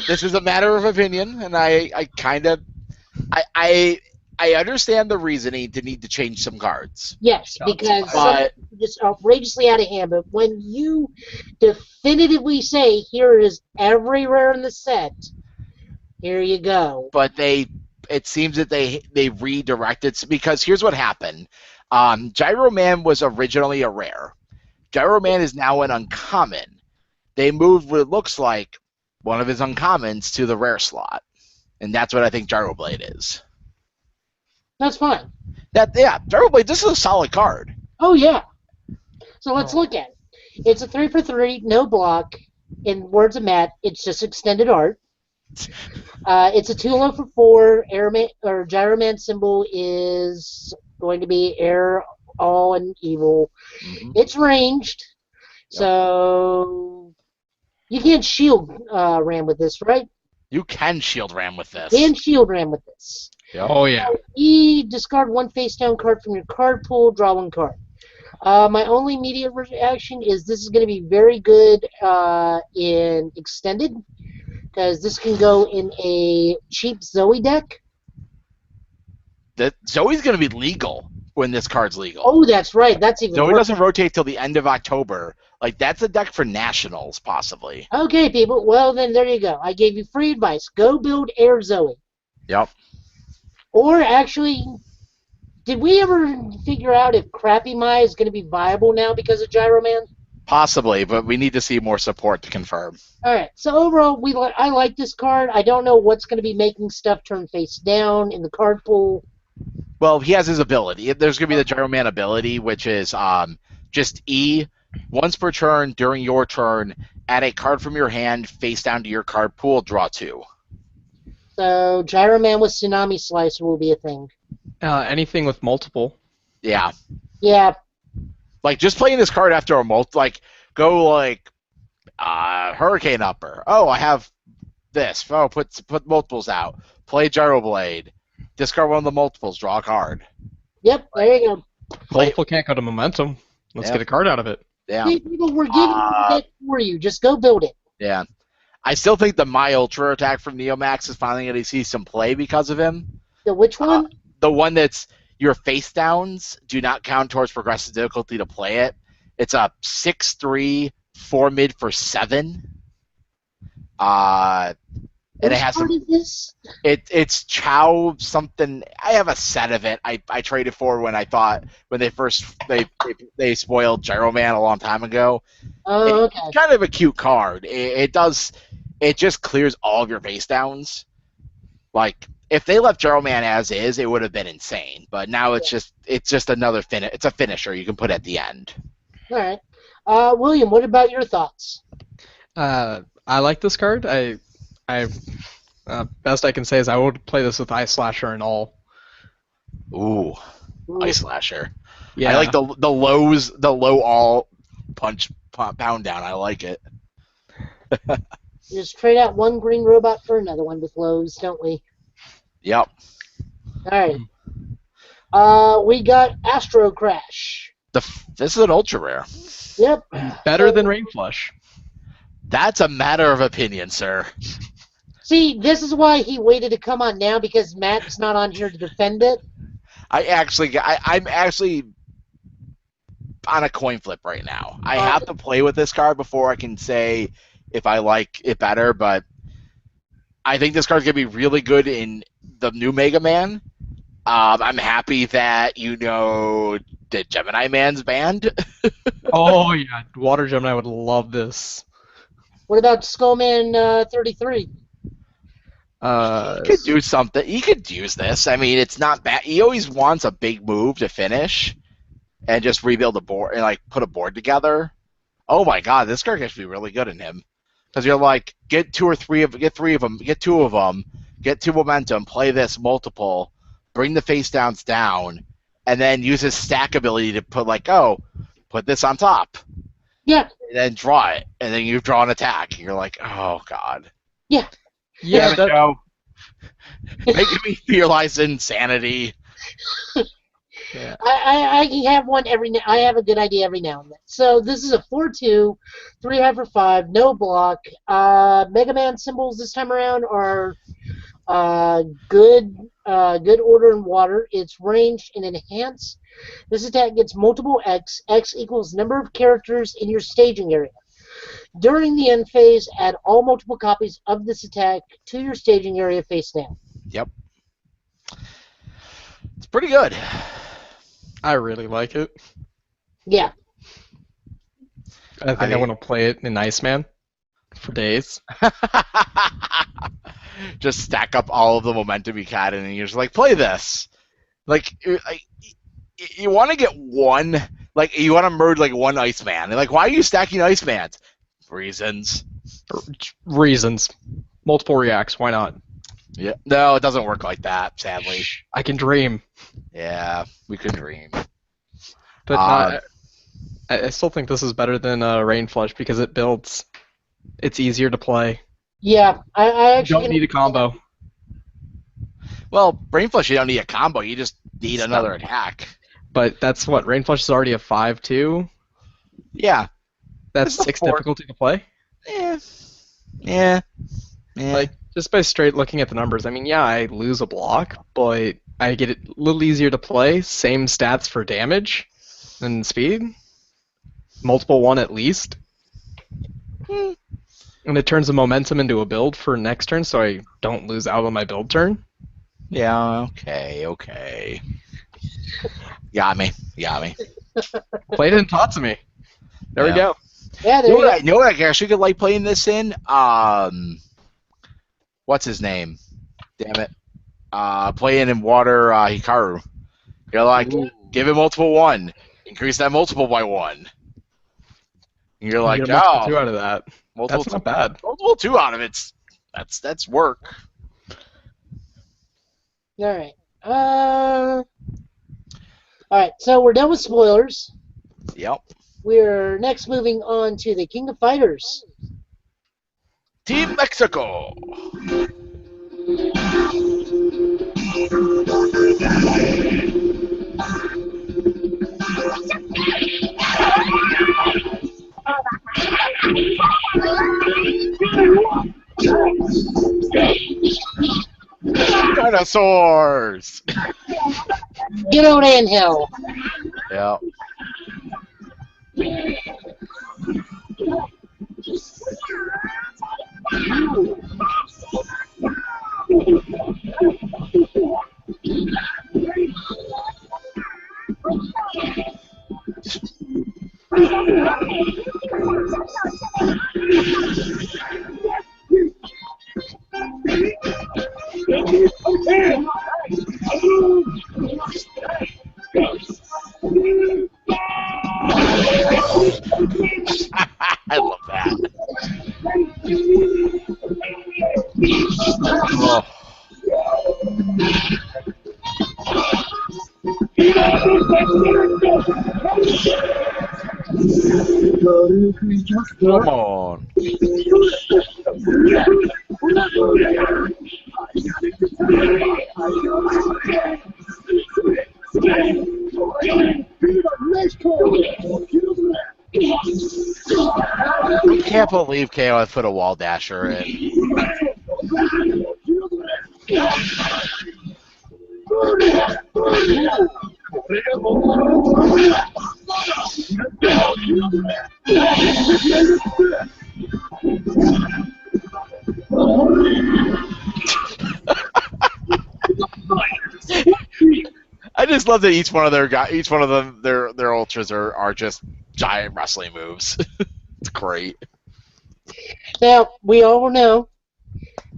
This is a matter of opinion, and I understand the reasoning to need to change some cards. Yes, because some just outrageously out of hand. But when you definitively say, here is every rare in the set, here you go. But it seems that they redirected, because here's what happened. Gyro Man was originally a rare. Gyro Man is now an uncommon. They moved what it looks like one of his uncommons to the rare slot, and that's what I think Gyro Blade is. That's fine. Gyro Blade, this is a solid card. Oh yeah. So let's look at it. It's a 3-for-3, no block. In words of Matt, it's just extended art. It's a 2-for-4. Gyro Man symbol is going to be air, all, and evil. Mm-hmm. It's ranged, so you can't shield ram with this, right? You can shield ram with this. You can shield ram with this. Yep. Oh yeah. Discard one face down card from your card pool. Draw one card. My only immediate reaction is this is going to be very good in extended, because this can go in a cheap Zoe deck. Zoe's going to be legal when this card's legal. Oh, that's right. That's even Zoe worse. doesn't rotate till the end of October. Like, that's a deck for Nationals, possibly. Okay, people. Well, then there you go. I gave you free advice. Go build Air Zoe. Yep. Or actually, did we ever figure out if Crappy Mai is going to be viable now because of Gyro Man? Possibly, but we need to see more support to confirm. All right. So overall, I like this card. I don't know what's going to be making stuff turn face down in the card pool. Well, he has his ability. There's going to be the Gyro Man ability, which is just E. Once per turn, during your turn, add a card from your hand face down to your card pool, draw 2. So Gyro Man with Tsunami Slicer will be a thing. Anything with multiple. Yeah. Yeah. Like, just playing this card after a go like Hurricane Upper. Oh, I have this. Oh, put multiples out. Play Gyro Blade. Discard one of the multiples. Draw a card. Yep. There you go. Multiple can't go to momentum. Let's get a card out of it. Yeah. See, people, we're giving it for you. Just go build it. Yeah. I still think the My Ultra attack from Neomax is finally going to see some play because of him. The which one? The one that's your face downs do not count towards progressive difficulty to play it. It's a 6/3 4 mid for 7. And it has part of this? It's Chow something. I have a set of it. I traded for when they spoiled Gyro Man a long time ago. Oh, okay. It's kind of a cute card. It just clears all of your face downs. Like, if they left Gyro Man as is, it would have been insane. But now it's just another finish. It's a finisher you can put at the end. All right. William, what about your thoughts? I like this card. Best I can say is I would play this with Ice Slasher and all. Ooh, Ice Slasher. Yeah. I like the low all punch pound down. I like it. Just trade out one green robot for another one with lows, don't we? Yep. All right. We got Astro Crash. This is an ultra rare. Yep. Better than Rain Flush. That's a matter of opinion, sir. See, this is why he waited to come on now, because Matt's not on here to defend it. I'm actually on a coin flip right now. I have to play with this card before I can say if I like it better, but I think this card's going to be really good in the new Mega Man. I'm happy that the Gemini Man's banned. Oh, yeah. Water Gemini would love this. What about Skullman 33? He could do something. He could use this. I mean, it's not bad. He always wants a big move to finish and just rebuild a board and like put a board together. Oh my God, this card can be really good in him because you're like get 3 of them, get 2 of them, get 2 momentum, play this multiple, bring the face downs down, and then use his stack ability to put this on top. Yeah. And then draw it, and then you draw an attack. And you're like, oh God. Yeah. Yeah, Joe. Making me realize insanity. Yeah. I have one I have a good idea every now and then. So this is a 4/2, 3/5, no block. Mega Man symbols this time around are good order and water. It's ranged and enhanced. This attack gets multiple X. X equals number of characters in your staging area. During the end phase, add all multiple copies of this attack to your staging area face down. Yep. It's pretty good. I really like it. Yeah. I think I want to play it in Iceman for days. Just stack up all of the momentum you had, and you're just like, play this. Like, you want to get one, like, you want to merge, like, one Iceman. Like, why are you stacking Icemans? Reasons. Reasons. Multiple reacts, why not? Yeah. No, it doesn't work like that, sadly. I can dream. Yeah, we could dream. But I still think this is better than Rain Flush because it builds. It's easier to play. Yeah, I You actually don't need a combo. Well, Brain Flush, you don't need a combo. You just need another attack. But that's what Rain Flush is already a 5/2. Yeah. That's It's a 6 4. difficulty to play. Yeah. Like just by straight looking at the numbers, I mean, yeah, I lose a block, but I get it a little easier to play. Same stats for damage and speed. Multiple 1 at least. And it turns the momentum into a build for next turn, so I don't lose out on my build turn. Yeah, okay. Got me. Played it and taught to me. There we go. Yeah, there You you go. know what I actually could like playing this in? What's his name? Damn it. Playing in Water Hikaru. You're like, give it multiple 1. Increase that multiple by 1. You're You like, get a multiple oh, 2 out of that. multiple That's not bad. multiple 2 out of it's that's work. All right. All right. So we're done with spoilers. Yep. We're next moving on to the King of Fighters. Team Mexico. Dinosaurs. Get on in, hell. Yep. I love that. Oh. Come on. I can't believe KOF put a wall dasher in. I just love that each one of them, their ultras are just giant wrestling moves. It's great. Now, we all know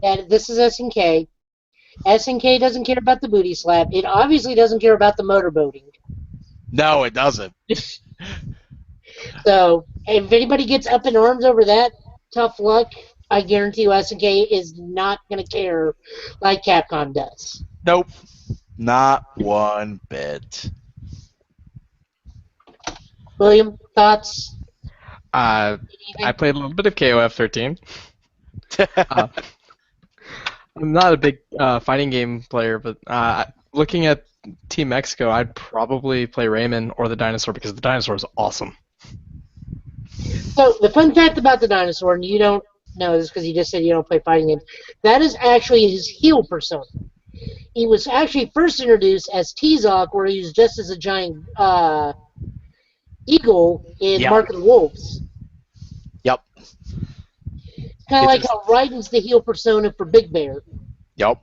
that this is SNK. SNK doesn't care about the booty slap. It obviously doesn't care about the motorboating. No, it doesn't. So, if anybody gets up in arms over that, tough luck. I guarantee you SNK is not going to care like Capcom does. Nope. Not one bit. William, thoughts? I played a little bit of KOF 13. I'm not a big fighting game player, but looking at Team Mexico, I'd probably play Raymond or the dinosaur because the dinosaur is awesome. So, the fun fact about the dinosaur, and you don't know this because you just said you don't play fighting games, that is actually his heel persona. He was actually first introduced as T-Zoc, where he was just as a giant eagle in Yep. Mark of the Wolves. Yep. Kind of It like just- how Raiden's the heel persona for Big Bear. Yep.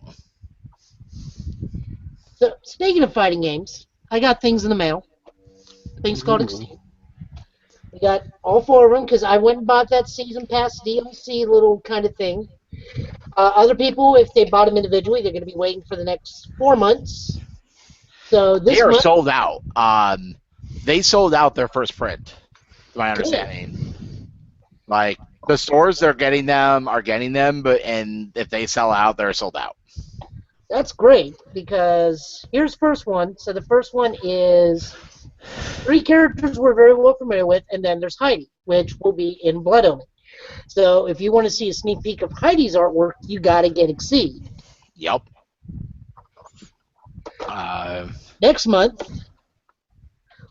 So, speaking of fighting games, I got things in the mail. Things called Exceed. We got all 4 of them because I went and bought that season pass DLC little kind of thing. Other people, if they bought them individually, they're going to be waiting for the next 4 months. So this They are month, sold out. They sold out their first print, to my understanding. Like the stores they're getting them are getting them, and if they sell out, they're sold out. that's great because here's the first one. So the first one is 3 characters we're very well familiar with, and then there's Heidi, which will be in Blood Omen. So if you want to see a sneak peek of Heidi's artwork, you got to get Exceed. Yep. Next month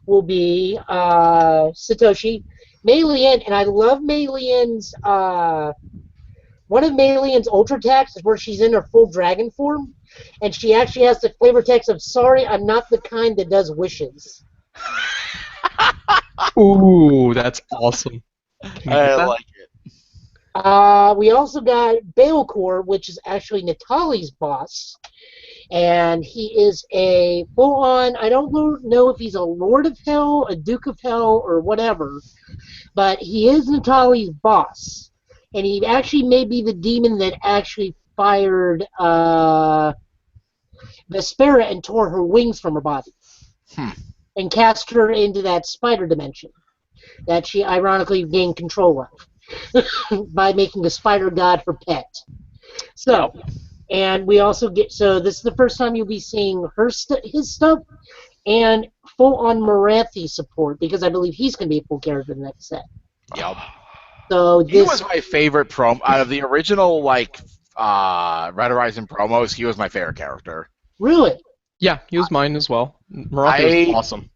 will be Satoshi Mei Lian, and I love Mei Lian's. One of Mei Lian's ultra attacks is where she's in her full dragon form, and she actually has the flavor text of "Sorry, I'm not the kind that does wishes." Ooh, that's awesome. I like it. We also got Baelkor, which is actually Natali's boss, and he is a full-on. I don't know if he's a Lord of Hell, a Duke of Hell, or whatever, but he is Natali's boss, and he actually may be the demon that actually fired Vespera and tore her wings from her body, and cast her into that spider dimension. that she ironically gained control of by making a spider god her pet. So, and we also get, so this is the first time you'll be seeing his stuff and full-on Morathi support, because I believe he's going to be a full character in the next set. Yep. So He was my favorite promo out of the original Red Horizon promos. He was my favorite character. Really? Yeah, he was mine as well. Morathi was awesome.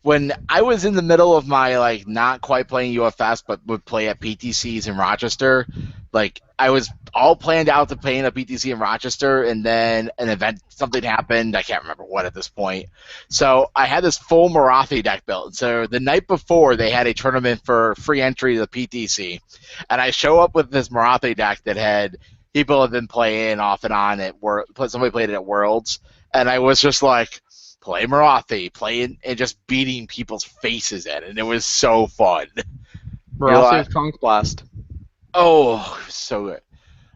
When I was in the middle of my not quite playing UFS, but would play at PTCs in Rochester, I was all planned out to play in a PTC in Rochester, and then an event, something happened. I can't remember what at this point. So I had this full Morathi deck built. So the night before, they had a tournament for free entry to the PTC, and I show up with this Morathi deck that had people have been playing off and on at somebody played it at Worlds, and I was just like, play Morathi, playing and just beating people's faces in, and it was so fun. Morathi with Conch Blast. Oh, it was so good.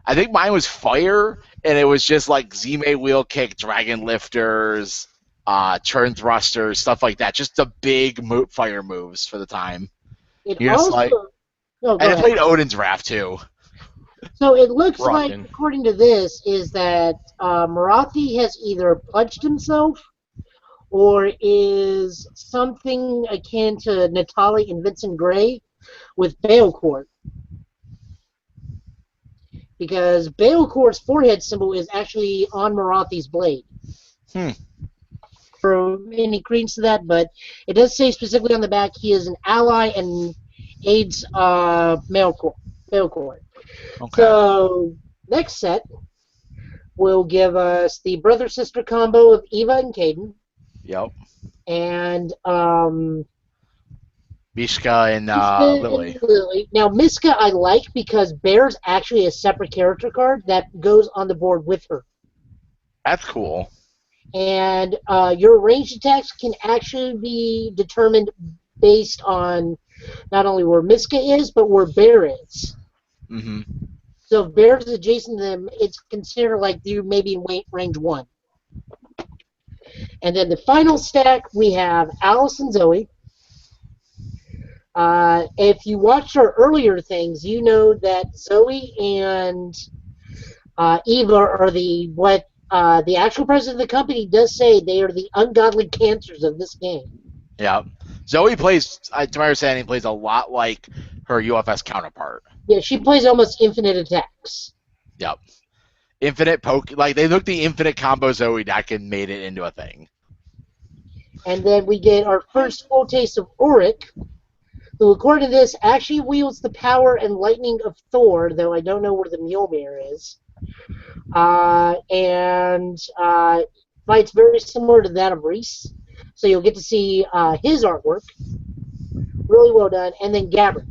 I think mine was Fire, and it was just Zime Wheel Kick, Dragon Lifters, Churn Thrusters, stuff like that. Just the big fire moves for the time. And I played Odin's Wrath too. So it looks like, according to this, is that Morathi has either pledged himself or is something akin to Natalie and Vincent Gray with Balecourt. Because Balecourt's forehead symbol is actually on Morathi's blade. For any credence to that, but it does say specifically on the back he is an ally and aids Balecourt. Okay. So, next set will give us the brother-sister combo of Eva and Caden. Yep. And Mishka and Lily. Now, Mishka I like because Bear's actually a separate character card that goes on the board with her. That's cool. And your ranged attacks can actually be determined based on not only where Mishka is, but where Bear is. Mm-hmm. So if Bear is adjacent to them, it's considered like you maybe in range 1. And then the final stack, we have Alice and Zoe. If you watched our earlier things, you know that Zoe and Eva are the actual president of the company does say they are the ungodly cancers of this game. Yeah. Zoe plays, to my understanding, plays a lot like her UFS counterpart. Yeah, she plays almost infinite attacks. Yep. Infinite poke, they took the infinite combo Zoe deck and made it into a thing. And then we get our first full taste of Auric, who, according to this, actually wields the power and lightning of Thor, though I don't know where the Mjolnir is. And fights very similar to that of Reese. So you'll get to see his artwork. Really well done. And then Gabrick.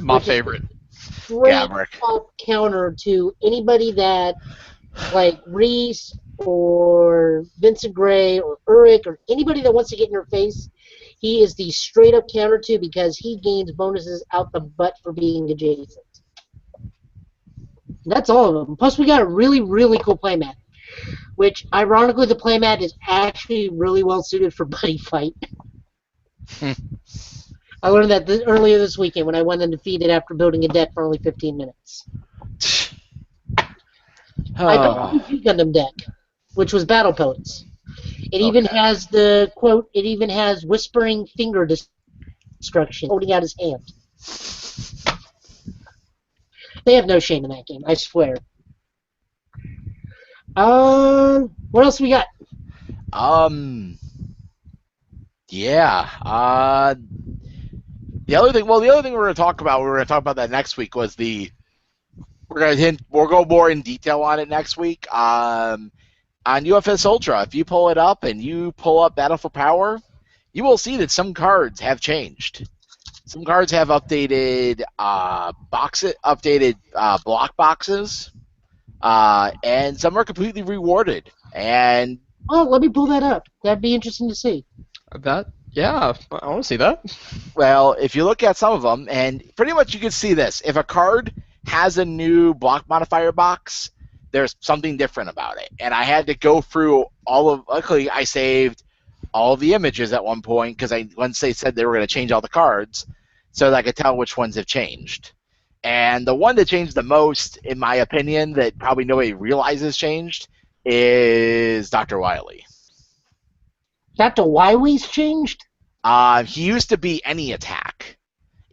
My favorite. Straight up counter to anybody that, like Reese or Vincent Gray or Ulrich or anybody that wants to get in your face, he is the straight up counter to because he gains bonuses out the butt for being adjacent. That's all of them. Plus, we got a really, really cool playmat, which, ironically, the playmat is actually really well suited for buddy fight. I learned that earlier this weekend when I went undefeated after building a deck for only 15 minutes. I built a Gundam deck, which was Battle Poets. It even has the quote. It even has whispering finger destruction, holding out his hand. They have no shame in that game, I swear. What else we got? Yeah. The other thing we're going to talk about that next week was we'll go more in detail on it next week. On UFS Ultra, if you pull it up and you pull up Battle for Power, you will see that some cards have changed. Some cards have updated block boxes, and some are completely rewarded. And let me pull that up. That'd be interesting to see. Yeah, I want to see that. Well, if you look at some of them, and pretty much you can see this. If a card has a new block modifier box, there's something different about it. And I had to go through luckily I saved all the images at one point, because once they said they were going to change all the cards, so that I could tell which ones have changed. And the one that changed the most, in my opinion, that probably nobody realizes changed, is Dr. Wily. Dr. Wily's changed? He used to be any attack.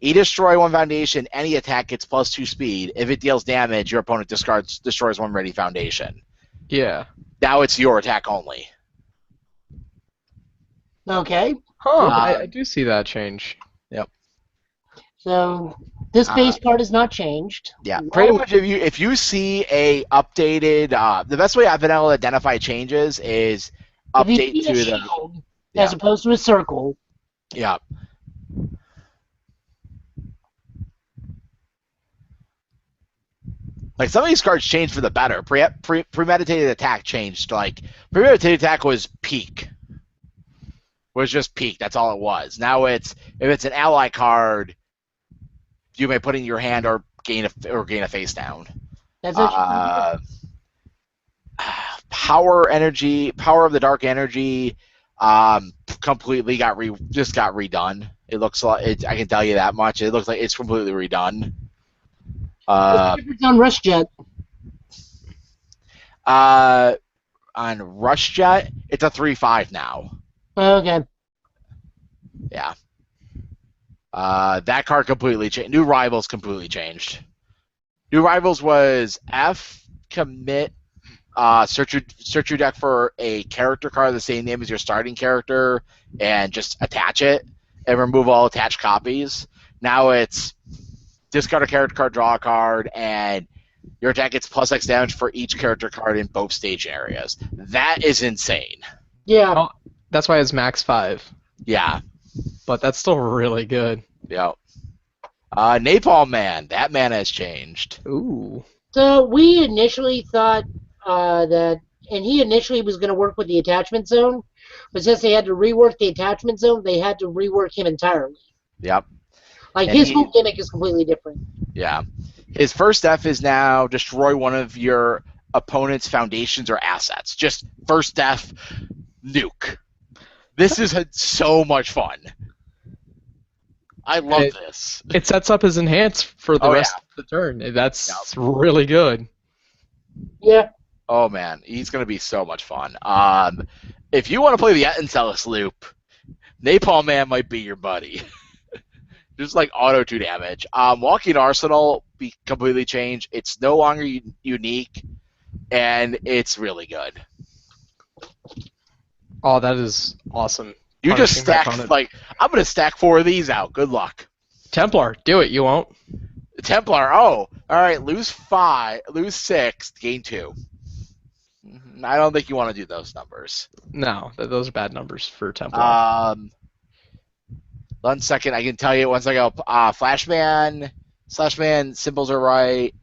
You destroy one foundation, any attack gets +2 speed. If it deals damage, your opponent destroys one ready foundation. Yeah. Now it's your attack only. Okay. Huh. I do see that change. Yep. So this base card is not changed. Yeah. Pretty much if you see a updated the best way I've been able to identify changes is update if you see to a the shield as opposed to a circle. Yeah. Like some of these cards changed for the better. Premeditated attack changed. Like premeditated attack was peak. Was just peak. That's all it was. Now it's if it's an ally card, you may put it in your hand or gain a face down. That's actually Power of the dark energy, completely got redone. It looks like I can tell you that much. It looks like it's completely redone. it's on Rush Jet. On Rush Jet, it's a 3/5 now. Okay. Yeah. That card completely changed. New Rivals completely changed. New Rivals was F, commit, search your deck for a character card of the same name as your starting character and just attach it and remove all attached copies. Now it's discard a character card, draw a card, and your attack gets +X damage for each character card in both stage areas. That is insane. Yeah. Oh, that's why it's max 5. Yeah. But that's still really good. Yep. Napalm Man. That man has changed. Ooh. So we initially thought that, and he initially was going to work with the attachment zone, but since they had to rework the attachment zone, they had to rework him entirely. Yep. Like And his whole gimmick is completely different. Yeah. His first F is now destroy one of your opponent's foundations or assets. Just first F, nuke. This is so much fun. I love this. It sets up his enhance for the rest yeah. of the turn. That's really good. Yeah. Oh man, he's gonna be so much fun. If you want to play the Ettencelis loop, Napalm Man might be your buddy. Just like auto 2 damage. Walking Arsenal be completely changed. It's no longer unique, and it's really good. Oh, that is awesome. You just Punishing my stack opponent. like I'm gonna stack 4 of these out. Good luck. Templar, do it. You won't. Templar. Oh, all right. Lose 6, gain 2. I don't think you want to do those numbers. No, those are bad numbers for Templar. 1 second, I can tell you once I go. Flashman, Slashman, symbols are right.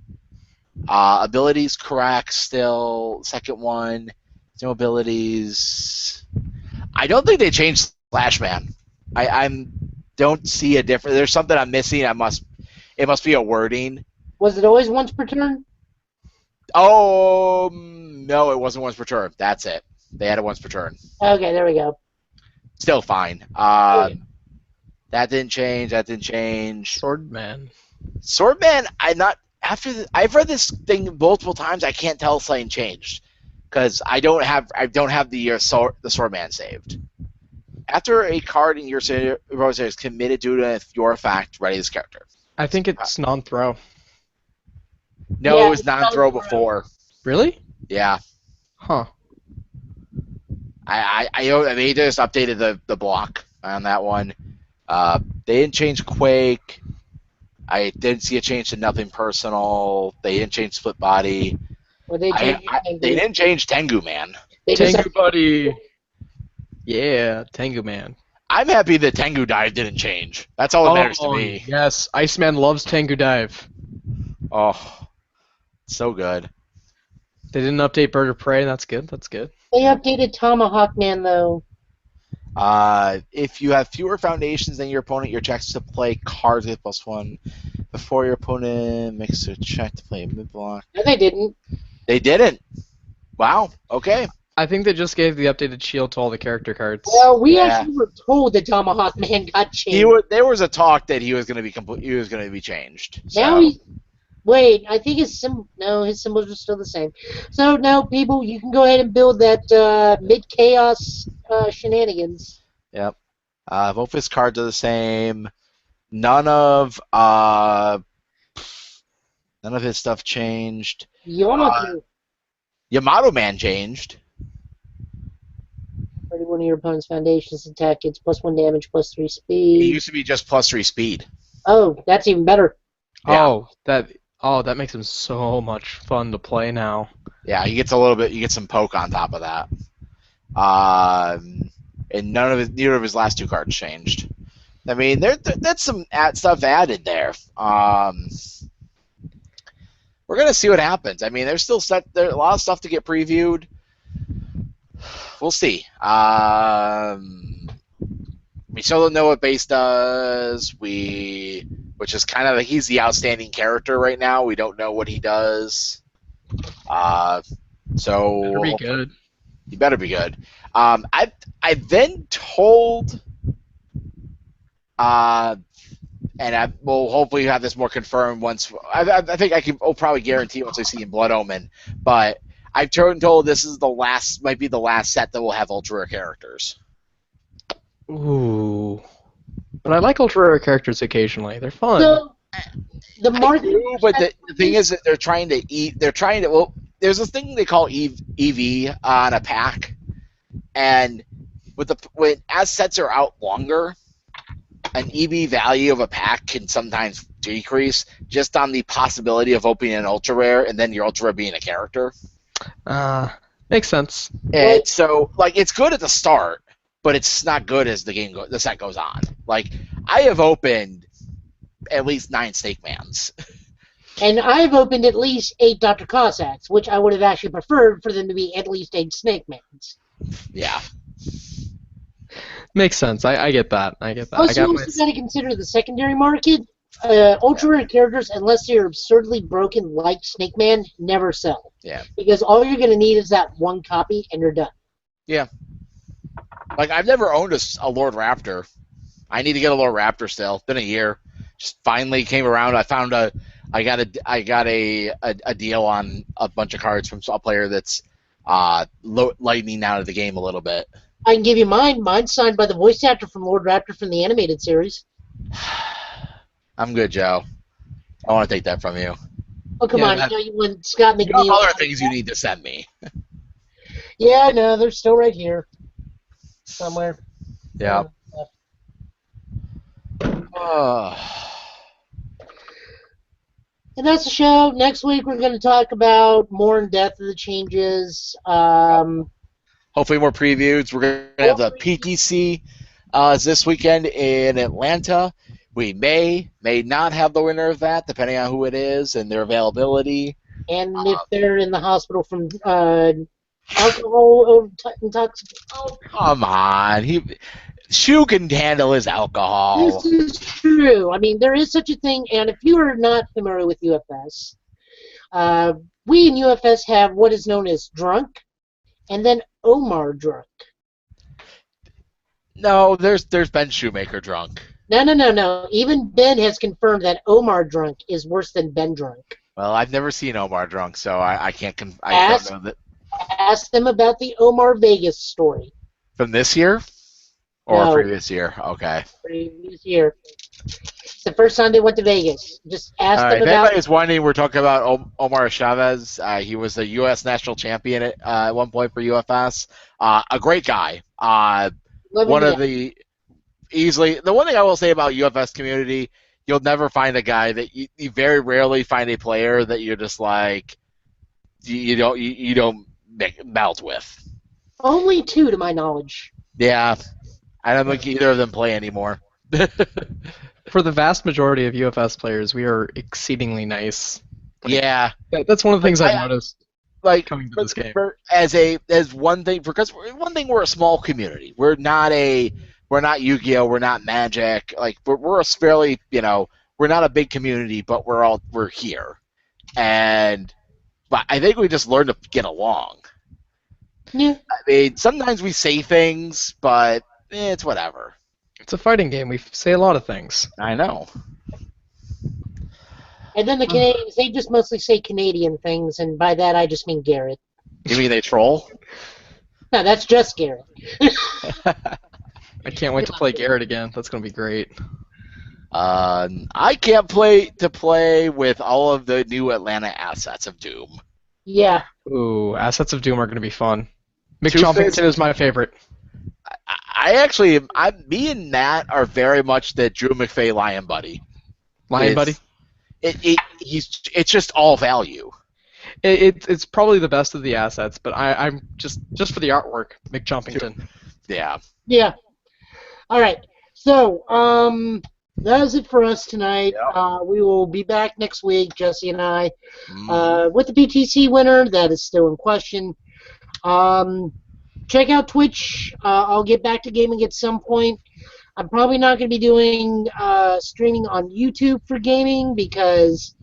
Abilities correct still. Second one, no abilities. I don't think they changed Slashman. I don't see a difference. There's something I'm missing. It must be a wording. Was it always once per turn? Oh no, it wasn't once per turn. That's it. They had it once per turn. Okay, there we go. Still fine. That didn't change. That didn't change. Swordman. Swordman, I've read this thing multiple times. I can't tell if something changed because I don't have the Swordman saved. After a card in your roster is committed due to your effect, ready this character. I think it's non-throw. No, Yeah, it was it's non-throw non-throw. before. Really? Yeah, Huh. they just updated the block on that one. They didn't change Quake. I didn't see a change to Nothing Personal. They didn't change Split Body. Or they changed They didn't change Tengu Man. They just Tengu Buddy. Yeah, Tengu Man. I'm happy that Tengu Dive didn't change. That's all that matters to me. Yes, Iceman loves Tengu Dive. Oh, so good. They didn't update Bird of Prey. That's good. That's good. They updated Tomahawk Man though. If you have fewer foundations than your opponent, your checks to play cards with +1 before your opponent makes a check to play a mid block. No, they didn't. They didn't. Wow. Okay. I think they just gave the updated shield to all the character cards. Well, we Yeah. actually were told that Tomahawk Man got changed. There was a talk that he was going to be changed. Now So. he. Wait, I think his symbols are still the same. So now, people, you can go ahead and build that mid-chaos shenanigans. Yep. Both his cards are the same. None of his stuff changed. Yamato. Yamato Man changed. 31 of your opponent's foundations attack gets +1 damage, +3 He speed. used to be just +3 speed. Oh, that's even better. Yeah. That makes him so much fun to play now. Yeah, he gets you get some poke on top of that. And neither of his last two cards changed. I mean, that's some stuff added there. We're gonna see what happens. I mean, there's a lot of stuff to get previewed. We'll see. We still don't know what Base does. Which is kind of he's the outstanding character right now. We don't know what he does. So Better be good. He better be good. I then told, and I will hopefully have this more confirmed once. I think I'll probably guarantee once I see in Blood Omen. But I've told this is might be the last set that will have ultra rare characters. Ooh. But I like ultra rare characters occasionally. They're fun. So, the I market. do, but the thing is that they're trying to. Well, there's this thing they call EV on a pack, and as sets are out longer, an EV value of a pack can sometimes decrease just on the possibility of opening an ultra rare and then your ultra rare being a character. Makes sense. And so, it's good at the start, but it's not good as the set goes on. Like, I have opened at least 9 Snake Mans. And I've opened at least 8 Dr. Cossacks, which I would have actually preferred for them to be at least 8 Snake Mans. Yeah. Makes sense. I get that. Plus, you also got to consider the secondary market. Ultra rare characters, unless they're absurdly broken like Snake Man, never sell. Yeah. Because all you're going to need is that one copy, and you're done. Yeah. Like, I've never owned a Lord Raptor. I need to get a Lord Raptor still. It's been a year. Just finally came around. I got a deal on a bunch of cards from a player that's lightening out of the game a little bit. I can give you mine. Mine's signed by the voice actor from Lord Raptor from the animated series. I'm good, Joe. I want to take that from you. Oh, come on. You know you want Scott You have McNeil. other things you need to send me. Yeah, no, they're still right here. Somewhere. Yeah. And that's the show. Next week we're going to talk about more in depth of the changes. Hopefully more previews. We're going to have the PTC this weekend in Atlanta. We may not have the winner of that, depending on who it is and their availability. And if they're in the hospital from alcohol intoxication. Oh, come on. Shu can handle his alcohol. This is true. I mean, there is such a thing, and if you are not familiar with UFS, we in UFS have what is known as drunk, and then Omar drunk. No, there's Ben Shoemaker drunk. No. Even Ben has confirmed that Omar drunk is worse than Ben drunk. Well, I've never seen Omar drunk, so I can't. Don't know that. Ask them about the Omar Vegas story. From this year? Or No. previous year? Okay. Previous year. It's the first time they went to Vegas. Just ask All them right. If about. anybody is wondering, we're talking about Omar Chavez. He was a U.S. national champion at one point for UFS. A great guy. One of the one thing I will say about UFS community, you'll never find a guy that you very rarely find a player that you're just like you don't melt with. Only 2 to my knowledge. Yeah, I don't think either of them play anymore. For the vast majority of UFS players, we are exceedingly nice. Yeah, That's one of the things I've noticed. Like coming to this game. Mm-hmm. One thing, we're a small community. We're not Yu-Gi-Oh, we're not Magic. Like we're a fairly, we're not a big community, but we're here. But I think we just learned to get along. Yeah. I mean, sometimes we say things, but it's whatever. It's a fighting game. We say a lot of things. I know. And then the Canadians, they just mostly say Canadian things, and by that I just mean Garrett. You mean they troll? No, that's just Garrett. I can't wait to play Garrett again. That's gonna be great. I can't play with all of the new Atlanta assets of Doom. Yeah. Ooh, Assets of Doom are gonna be fun. Two-Face- McChompington is my favorite. Me and Matt are very much the Drew McFay Lion Buddy. Lion It's- Buddy. It's just all value. It's probably the best of the assets, but I'm just for the artwork, McChompington. Yeah. Yeah. All right. So, that is it for us tonight. Yep. We will be back next week, Jesse and I, Mm. with the BTC winner. That is still in question. Check out Twitch. I'll get back to gaming at some point. I'm probably not going to be doing streaming on YouTube for gaming because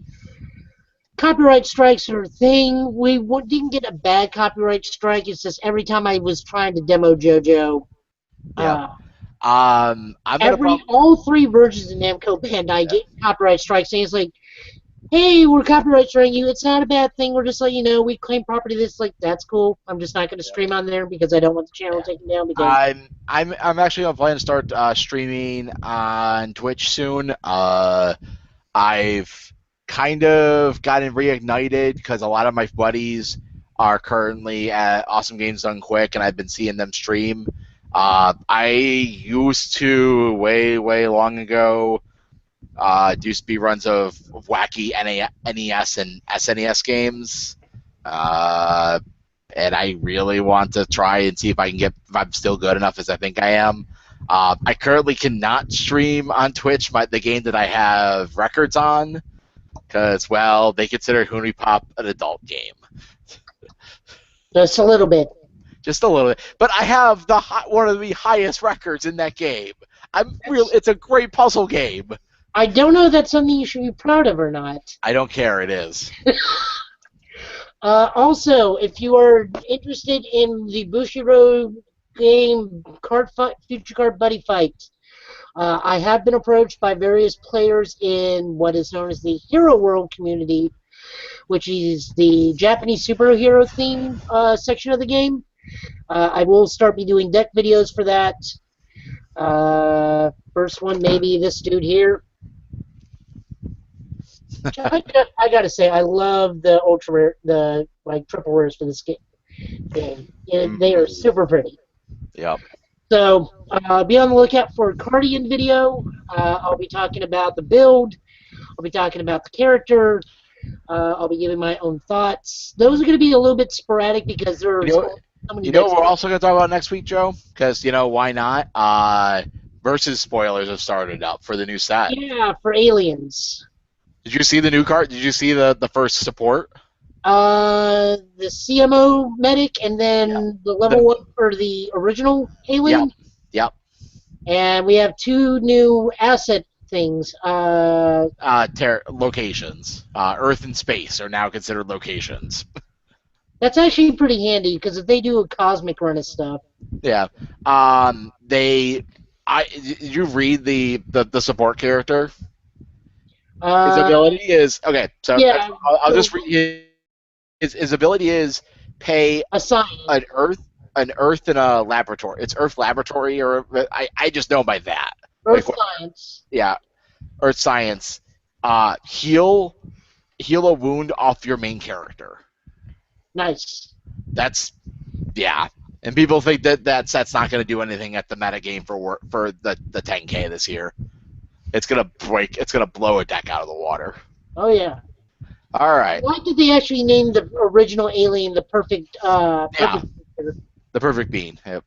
copyright strikes are a thing. We didn't get a bad copyright strike. It's just every time I was trying to demo JoJo, Yeah. I'm gonna all three versions of Namco Bandai get copyright strikes, and it's like, hey, we're copyright striking you. It's not a bad thing. We're just letting you know we claim property. That's like, that's cool. I'm just not going to stream on there because I don't want the channel taken down. Because I'm actually gonna plan to start streaming on Twitch soon. I've kind of gotten reignited because a lot of my buddies are currently at Awesome Games Done Quick, and I've been seeing them stream. I used to way long ago do speedruns of wacky NES and SNES games. And I really want to try and see if if I'm still good enough as I think I am. I currently cannot stream on Twitch the game that I have records on because, well, they consider Hunipop an adult game. just a little bit. Just a little bit. But I have one of the highest records in that game. It's a great puzzle game. I don't know if that's something you should be proud of or not. I don't care. It is. Also, if you are interested in the Bushiroad game Future Card Buddy Fight, I have been approached by various players in what is known as the Hero World community, which is the Japanese superhero theme section of the game. I will start be doing deck videos for that. First one, maybe this dude here. I gotta say, I love the ultra rare, the triple rares for this game. They are super pretty. Yep. So be on the lookout for a Cardian video. I'll be talking about the build. I'll be talking about the character. I'll be giving my own thoughts. Those are going to be a little bit sporadic because there are so many. You know what we're also going to talk about next week, Joe? Because, why not? Versus spoilers have started up for the new set. Yeah, for Aliens. Did you see the new card? Did you see the first support? The CMO medic, and then the level 1 for the original Alien. Yep. And we have 2 new asset things. Locations. Earth and space are now considered locations. That's actually pretty handy because if they do a cosmic run of stuff. Yeah. Did you read the support character? His ability is okay. So yeah, I'll just read. His ability is pay a science. an Earth in a laboratory. It's Earth laboratory, or I just know by that. Earth science. Yeah, Earth science. Heal a wound off your main character. Nice. And people think that set's not going to do anything at the metagame for the 10K this year. It's gonna blow a deck out of the water. Oh yeah. All right. Why did they actually name the original alien the perfect? The perfect bean. Yep.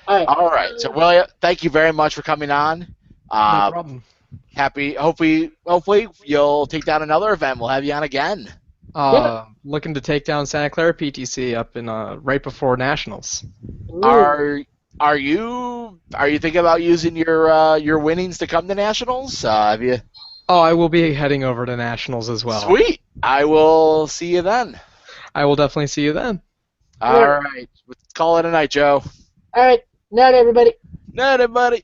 All right. So, William, thank you very much for coming on. No problem. Hopefully you'll take down another event. We'll have you on again. Looking to take down Santa Clara PTC up in right before Nationals. Ooh. Are you thinking about using your winnings to come to Nationals? Have you? Oh, I will be heading over to Nationals as well. Sweet. I will see you then. I will definitely see you then. All right. Let's call it a night, Joe. All right, night, everybody. Night, everybody.